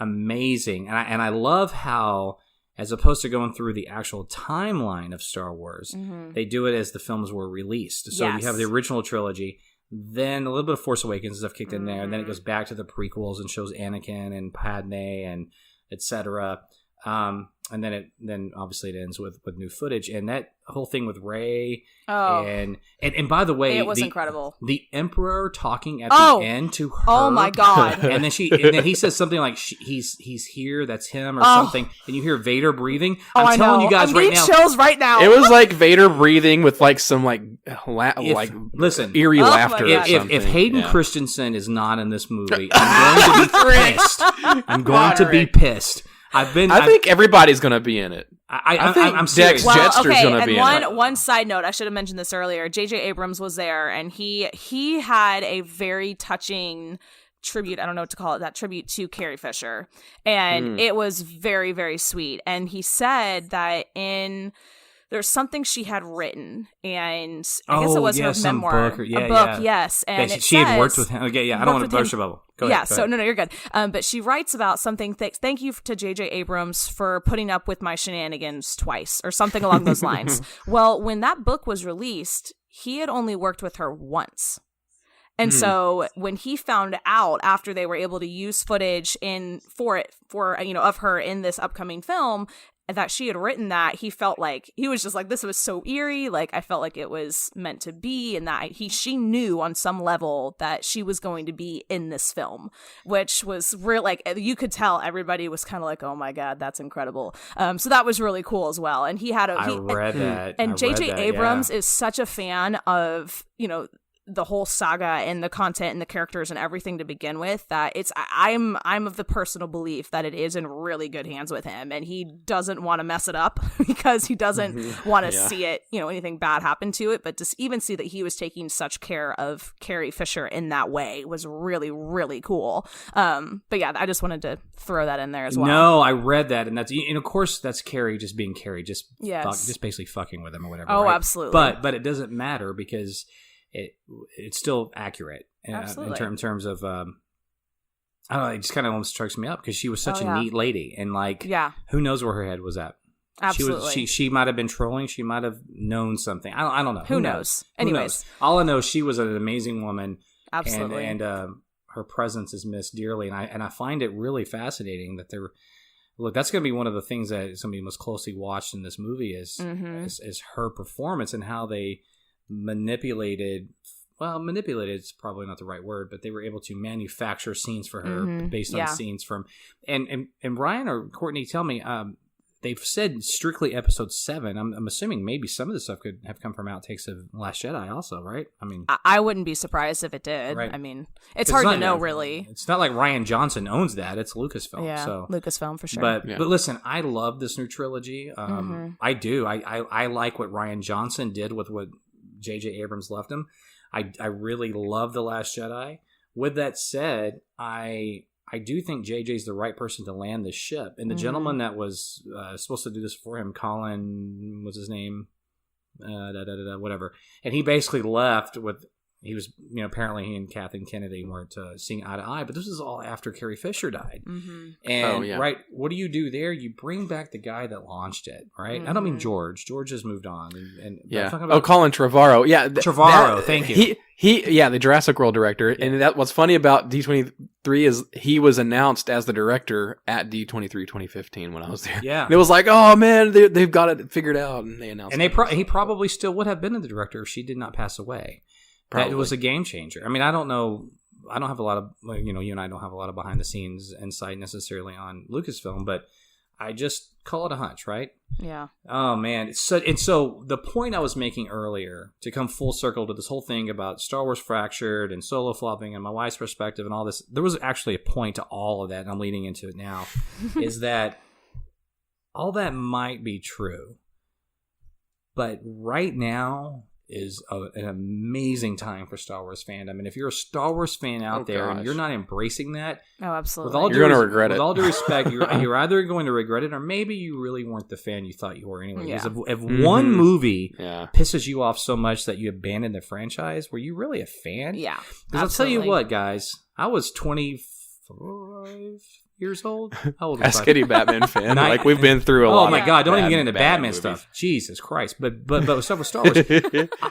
amazing, and I love how, as opposed to going through the actual timeline of Star Wars, they do it as the films were released. So you have the original trilogy, then a little bit of Force Awakens stuff kicked in there, and then it goes back to the prequels and shows Anakin and Padme and etc. And then obviously it ends with new footage, and that whole thing with Rey. And by the way, it was incredible. The Emperor talking at the end to her. Oh my God! And then he says something like he's here, that's him, or something, and you hear Vader breathing. I'm telling you guys right now, chills right now. It was like Vader breathing with like some listen, eerie laughter. If Hayden Christensen is not in this movie, I'm going to be pissed. I'm going to be pissed. I think everybody's going to be in it. I think I'm serious. Dex Jetster's going to be in it. One side note, I should have mentioned this earlier. J.J. Abrams was there, and he had a very touching tribute, I don't know what to call it, that tribute to Carrie Fisher. And it was very, very sweet. And he said that there's something she had written, and I guess it was her memoir. Yes. And she had worked with him. Okay, yeah, I don't want to burst your bubble. Go ahead. So no, you're good. But she writes about something. Thank you to J.J. Abrams for putting up with my shenanigans twice, or something along those lines. Well, when that book was released, he had only worked with her once. And so when he found out after they were able to use footage of her in this upcoming film, that she had written that, he felt like, he was just like, this was so eerie, like I felt like it was meant to be, and that she knew on some level that she was going to be in this film, which was real, like you could tell everybody was kind of like, oh my God, that's incredible. So that was really cool as well. And I read that. And J.J. Abrams is such a fan of, the whole saga and the content and the characters and everything to begin with, that I'm of the personal belief that it is in really good hands with him, and he doesn't want to mess it up because he doesn't want to see it, anything bad happen to it. But to even see that he was taking such care of Carrie Fisher in that way was really, really cool. But yeah, I just wanted to throw that in there as well. No, I read that, and of course that's Carrie just being Carrie, just basically fucking with him or whatever. Oh, right? Absolutely. But it doesn't matter because it's still accurate in terms of I don't know, it just kind of almost strikes me up because she was such a neat lady, and who knows where her head was at. Absolutely. She might have been trolling, she might have known something. I don't know. Who knows? Anyways, all I know, she was an amazing woman. Absolutely. And her presence is missed dearly, and I find it really fascinating that that's going to be one of the things that is going to be most closely watched in this movie is her performance and how they manipulated is probably not the right word, but they were able to manufacture scenes for her based on scenes from and Ryan or Courtney, tell me, they've said strictly episode 7. I'm assuming maybe some of this stuff could have come from outtakes of Last Jedi also, right? I mean, I wouldn't be surprised if it did. Right. I mean, it's hard to know, really. It's not like Rian Johnson owns that. It's Lucasfilm. Yeah, so. Lucasfilm for sure. But listen, I love this new trilogy. I do. I like what Rian Johnson did with what J.J. Abrams left him. I really love The Last Jedi. With that said, I do think JJ's the right person to land this ship. And the gentleman that was supposed to do this for him, Colin, what's his name? Whatever. And he basically left with, he was, apparently he and Kathleen Kennedy weren't seeing eye to eye, but this is all after Carrie Fisher died. And, right, what do you do there? You bring back the guy that launched it, right? I don't mean George. George has moved on. Colin Trevorrow. Yeah. Trevorrow, thank you. The Jurassic World director. Yeah. And what's funny about D23 is he was announced as the director at D23 2015 when I was there. Yeah. And it was like, oh man, they've got it figured out, and they announced it. And he probably still would have been the director if she did not pass away. Probably. That was a game changer. I mean, I don't know. I don't have a lot of, you and I don't have a lot of behind the scenes insight necessarily on Lucasfilm, but I just call it a hunch, right? Yeah. Oh man. So the point I was making earlier, to come full circle to this whole thing about Star Wars Fractured and Solo flopping and my wife's perspective and all this, there was actually a point to all of that, and I'm leading into it now, is that all that might be true, but right now, an amazing time for Star Wars fandom. And if you're a Star Wars fan out there and you're not embracing that, oh, absolutely, you're going to regret it. With all due respect, you're either going to regret it, or maybe you really weren't the fan you thought you were anyway. Yeah. Because if one movie pisses you off so much that you abandon the franchise, were you really a fan? Yeah. Because I'll tell you what, guys, I was 25 years old. How old was Ask any Batman fan. Like, we've been through a lot. Oh my God! Don't even get into Batman stuff. Jesus Christ! But stuff with Star Wars,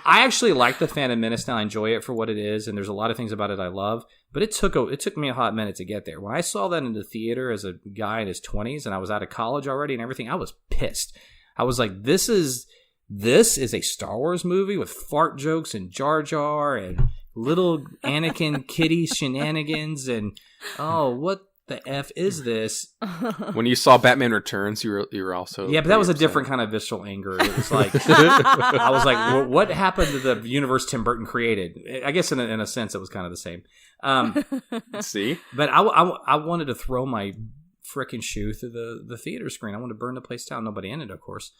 I actually like the Phantom Menace now. I enjoy it for what it is, and there's a lot of things about it I love. But it took me a hot minute to get there. When I saw that in the theater as a guy in his 20s, and I was out of college already and everything, I was pissed. I was like, this is a Star Wars movie with fart jokes and Jar Jar and little Anakin kitty shenanigans and what the F is this? When you saw Batman Returns, you were also but that was a different kind of visceral anger. It was like I was like, what happened to the universe Tim Burton created? I guess in a sense, it was kind of the same. See, but I wanted to throw my frickin' shoe through the theater screen. I wanted to burn the place down. Nobody in it, of course.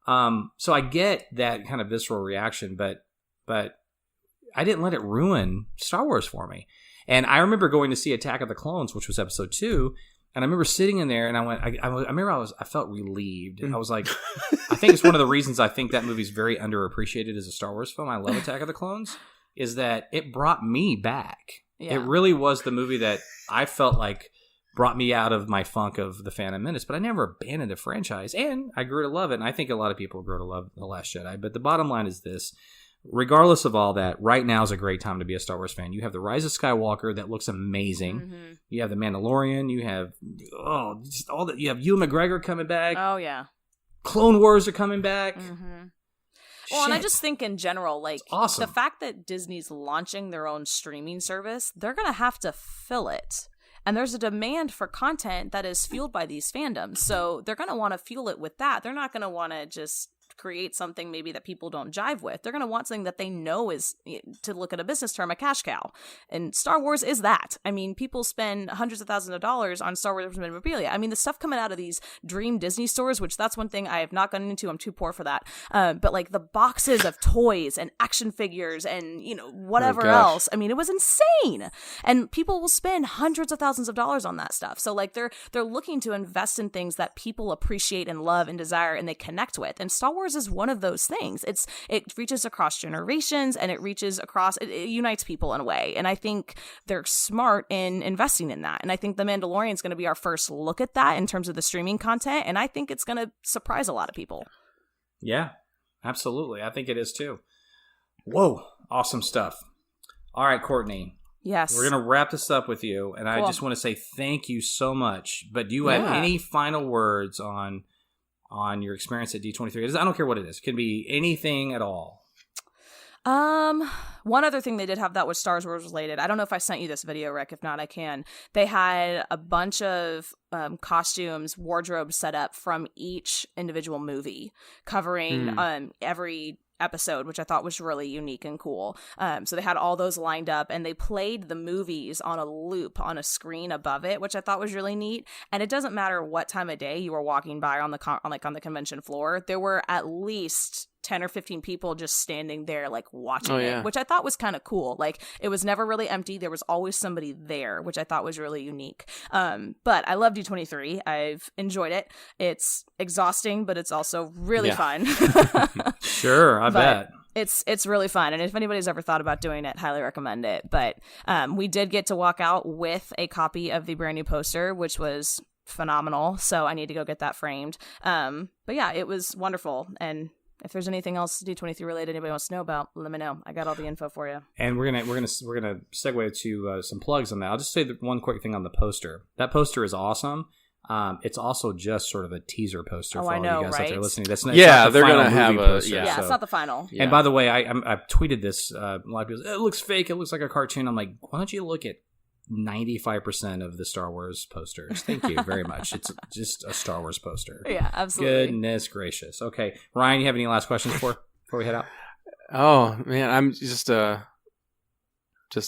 So I get that kind of visceral reaction, but I didn't let it ruin Star Wars for me. And I remember going to see Attack of the Clones, which was episode 2, and I remember sitting in there, and I felt relieved. I was like, I think it's one of the reasons I think that movie's very underappreciated as a Star Wars film. I love Attack of the Clones, is that it brought me back. Yeah. It really was the movie that I felt like brought me out of my funk of The Phantom Menace, but I never abandoned the franchise, and I grew to love it, and I think a lot of people grew to love The Last Jedi. But the bottom line is this. Regardless of all that, right now is a great time to be a Star Wars fan. You have the Rise of Skywalker that looks amazing. Mm-hmm. You have the Mandalorian. You have just all that. You have Ewan McGregor coming back. Oh yeah, Clone Wars are coming back. Mm-hmm. Well, and I just think in general, like awesome. The fact that Disney's launching their own streaming service, they're gonna have to fill it. And there's a demand for content that is fueled by these fandoms. So they're going to want to fuel it with that. They're not going to want to just create something maybe that people don't jive with. They're going to want something that they know is, to look at a business term, a cash cow. And Star Wars is that. I mean, people spend hundreds of thousands of dollars on Star Wars memorabilia. I mean, the stuff coming out of these Dream Disney stores, which that's one thing I have not gotten into. I'm too poor for that. But like the boxes of toys and action figures and, whatever else. I mean, it was insane. And people will spend hundreds of thousands of dollars on that stuff. So like they're looking to invest in things that people appreciate and love and desire and they connect with. And Star Wars is one of those things. It reaches across generations and it unites people in a way. And I think they're smart in investing in that. And I think The Mandalorian is going to be our first look at that in terms of the streaming content. And I think it's going to surprise a lot of people. Yeah, absolutely. I think it is too. Whoa, awesome stuff. All right, Courtney. Yes. We're going to wrap this up with you. And I just want to say thank you so much. But do you have any final words on your experience at D23? I don't care what it is. It can be anything at all. One other thing they did have that was Star Wars related. I don't know if I sent you this video, Rick. If not, I can. They had a bunch of costumes, wardrobes set up from each individual movie, covering every episode, which I thought was really unique and cool. So they had all those lined up and they played the movies on a loop on a screen above it, which I thought was really neat. And it doesn't matter what time of day you were walking by on the convention floor, there were at least 10 or 15 people just standing there like watching it, which I thought was kind of cool. Like it was never really empty. There was always somebody there, which I thought was really unique. But I love D23. I've enjoyed it. It's exhausting, but it's also really fun. Sure, I bet. It's really fun. And if anybody's ever thought about doing it, highly recommend it. But we did get to walk out with a copy of the brand new poster, which was phenomenal. So I need to go get that framed. But yeah, it was wonderful. And if there's anything else D23 related anybody wants to know about, let me know. I got all the info for you. And we're gonna segue to some plugs on that. I'll just say one quick thing on the poster. That poster is awesome. It's also just sort of a teaser poster for all you guys out there listening. That's not, they're gonna have poster, it's not the final. And by the way, I tweeted this. A lot of people say, it looks fake. It looks like a cartoon. I'm like, why don't you look at 95% of the Star Wars posters? Thank you very much. It's just a Star Wars poster. Yeah, absolutely. Goodness gracious. Okay, Ryan, you have any last questions before we head out? Oh man, I'm just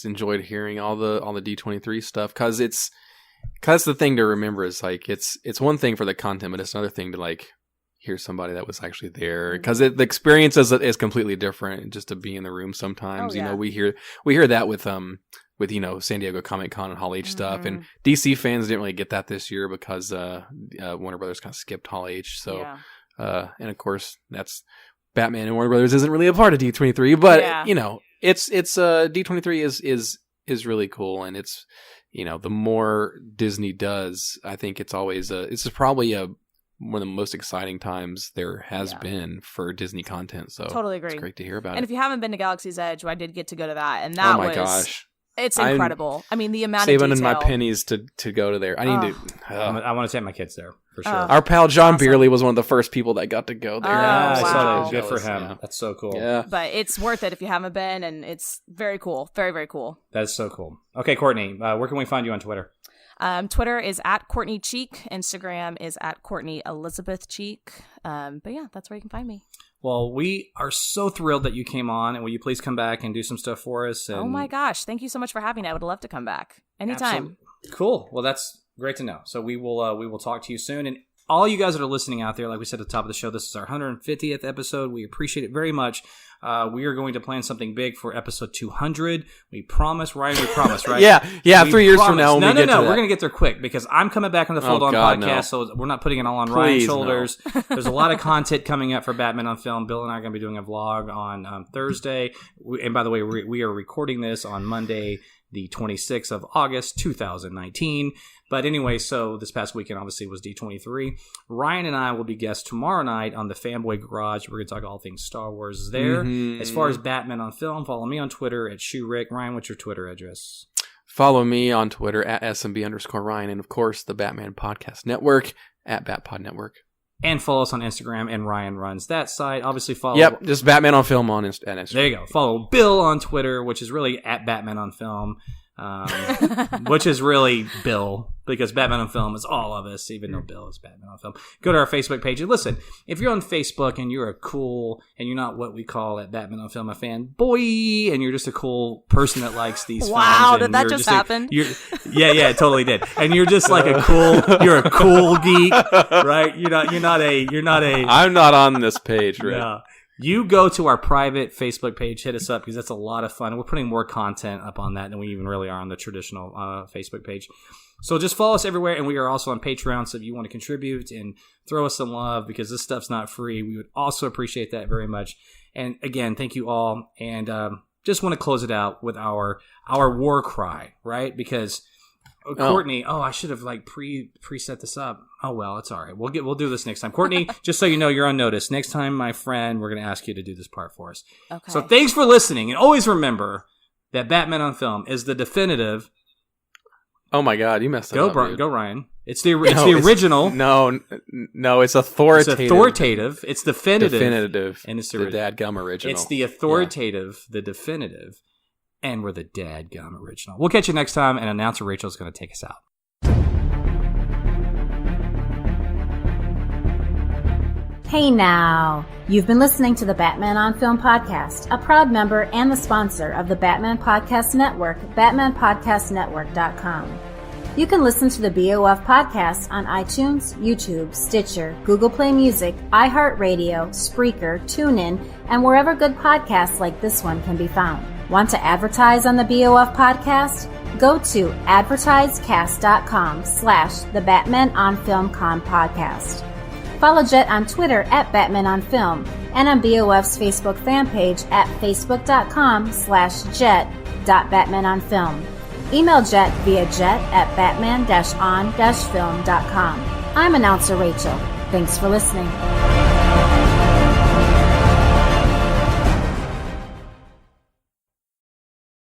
enjoyed hearing all the D23 stuff because the thing to remember is like it's one thing for the content, but it's another thing to like hear somebody that was actually there, because the experience is completely different just to be in the room sometimes. You know, we hear that with San Diego Comic-Con and Hall H stuff, and DC fans didn't really get that this year because Warner Brothers kind of skipped Hall H. So and of course that's Batman and Warner Brothers isn't really a part of D23, but you know, it's D23 is really cool, and it's, you know, the more Disney does, I think it's always it's probably one of the most exciting times there has been for Disney content. So totally agree. It's great to hear about and it. if you haven't been to Galaxy's Edge, I did get to go to that, and that gosh. It's incredible. I mean, the amount saving of detail. my pennies to go to there. I need to. I want to take my kids there for sure. Our pal John Beerley was one of the first people that got to go there. I saw that. Good for him. Yeah. That's so cool. Yeah. But it's worth it if you haven't been, and it's very cool. Very, very cool. That's so cool. Okay, Courtney, where can we find you on Twitter? Twitter is at Courtney Cheek. Instagram is at Courtney Elizabeth Cheek. But yeah, that's where you can find me. Well, we are so thrilled that you came on, and will you please come back and do some stuff for us? And... Oh my gosh, thank you so much for having me. I would love to come back anytime. Absolutely. Cool. Well, that's great to know. So we will talk to you soon. And all you guys that are listening out there, like we said at the top of the show, this is our 150th episode. We appreciate it very much. We are going to plan something big for episode 200. We promise, Ryan. We promise, right? yeah. 3 years from now. No. We're going to get there quick because I'm coming back on the Fold On podcast, so we're not putting it all on Ryan's shoulders. No. There's a lot of content coming up for Batman on Film. Bill and I are going to be doing a vlog on Thursday. And by the way, we are recording this on Monday, the 26th of August, 2019. But anyway, so this past weekend obviously was D23. Ryan and I will be guests tomorrow night on the Fanboy Garage. We're going to talk all things Star Wars there. Mm-hmm. As far as Batman on Film, follow me on Twitter at ShewRick. Ryan, what's your Twitter address? Follow me on Twitter at SMB_Ryan. And of course, the Batman Podcast Network at BatPod Network. And follow us on Instagram, and Ryan runs that site. Obviously, follow... Yep, just Batman on Film on Instagram. There you go. Follow Bill on Twitter, which is really at Batman on Film, which is really Bill, because Batman on Film is all of us, even though Bill is Batman on Film. Go to our Facebook page. And listen, if you're on Facebook and you're a cool, and you're not what we call at Batman on Film a fanboy, and you're just a cool person that likes these films. Wow, did that just happen? Yeah, it totally did. And you're just like you're a cool geek, right? You're not a. I'm not on this page, right? No. You go to our private Facebook page, hit us up, because that's a lot of fun. We're putting more content up on that than we even really are on the traditional Facebook page. So just follow us everywhere, and we are also on Patreon, so if you want to contribute and throw us some love, because this stuff's not free, we would also appreciate that very much. And again, thank you all, and just want to close it out with our war cry, right? Because Courtney, I should have preset this up. Oh well, it's all right. We'll do this next time. Courtney, just so you know, you're on notice. Next time, my friend, we're going to ask you to do this part for us. Okay. So thanks for listening, and always remember that Batman on Film is the definitive. Oh my God, you messed it up. Go Ryan. It's the original. No, it's authoritative. It's authoritative. It's definitive. Definitive. And it's the dadgum original. It's the authoritative, the definitive. And we're the dadgum original. We'll catch you next time, and announcer Rachel's going to take us out. Hey now! You've been listening to the Batman on Film podcast, a proud member and the sponsor of the Batman Podcast Network, batmanpodcastnetwork.com. You can listen to the BOF podcast on iTunes, YouTube, Stitcher, Google Play Music, iHeartRadio, Spreaker, TuneIn, and wherever good podcasts like this one can be found. Want to advertise on the BOF podcast? Go to advertisecast.com/the Batman on Film Con podcast. Follow Jet on Twitter at Batman on Film and on BOF's Facebook fan page at facebook.com/jet.batmanonfilm. Email Jet via jet@batman-on-film.com. I'm announcer Rachel. Thanks for listening.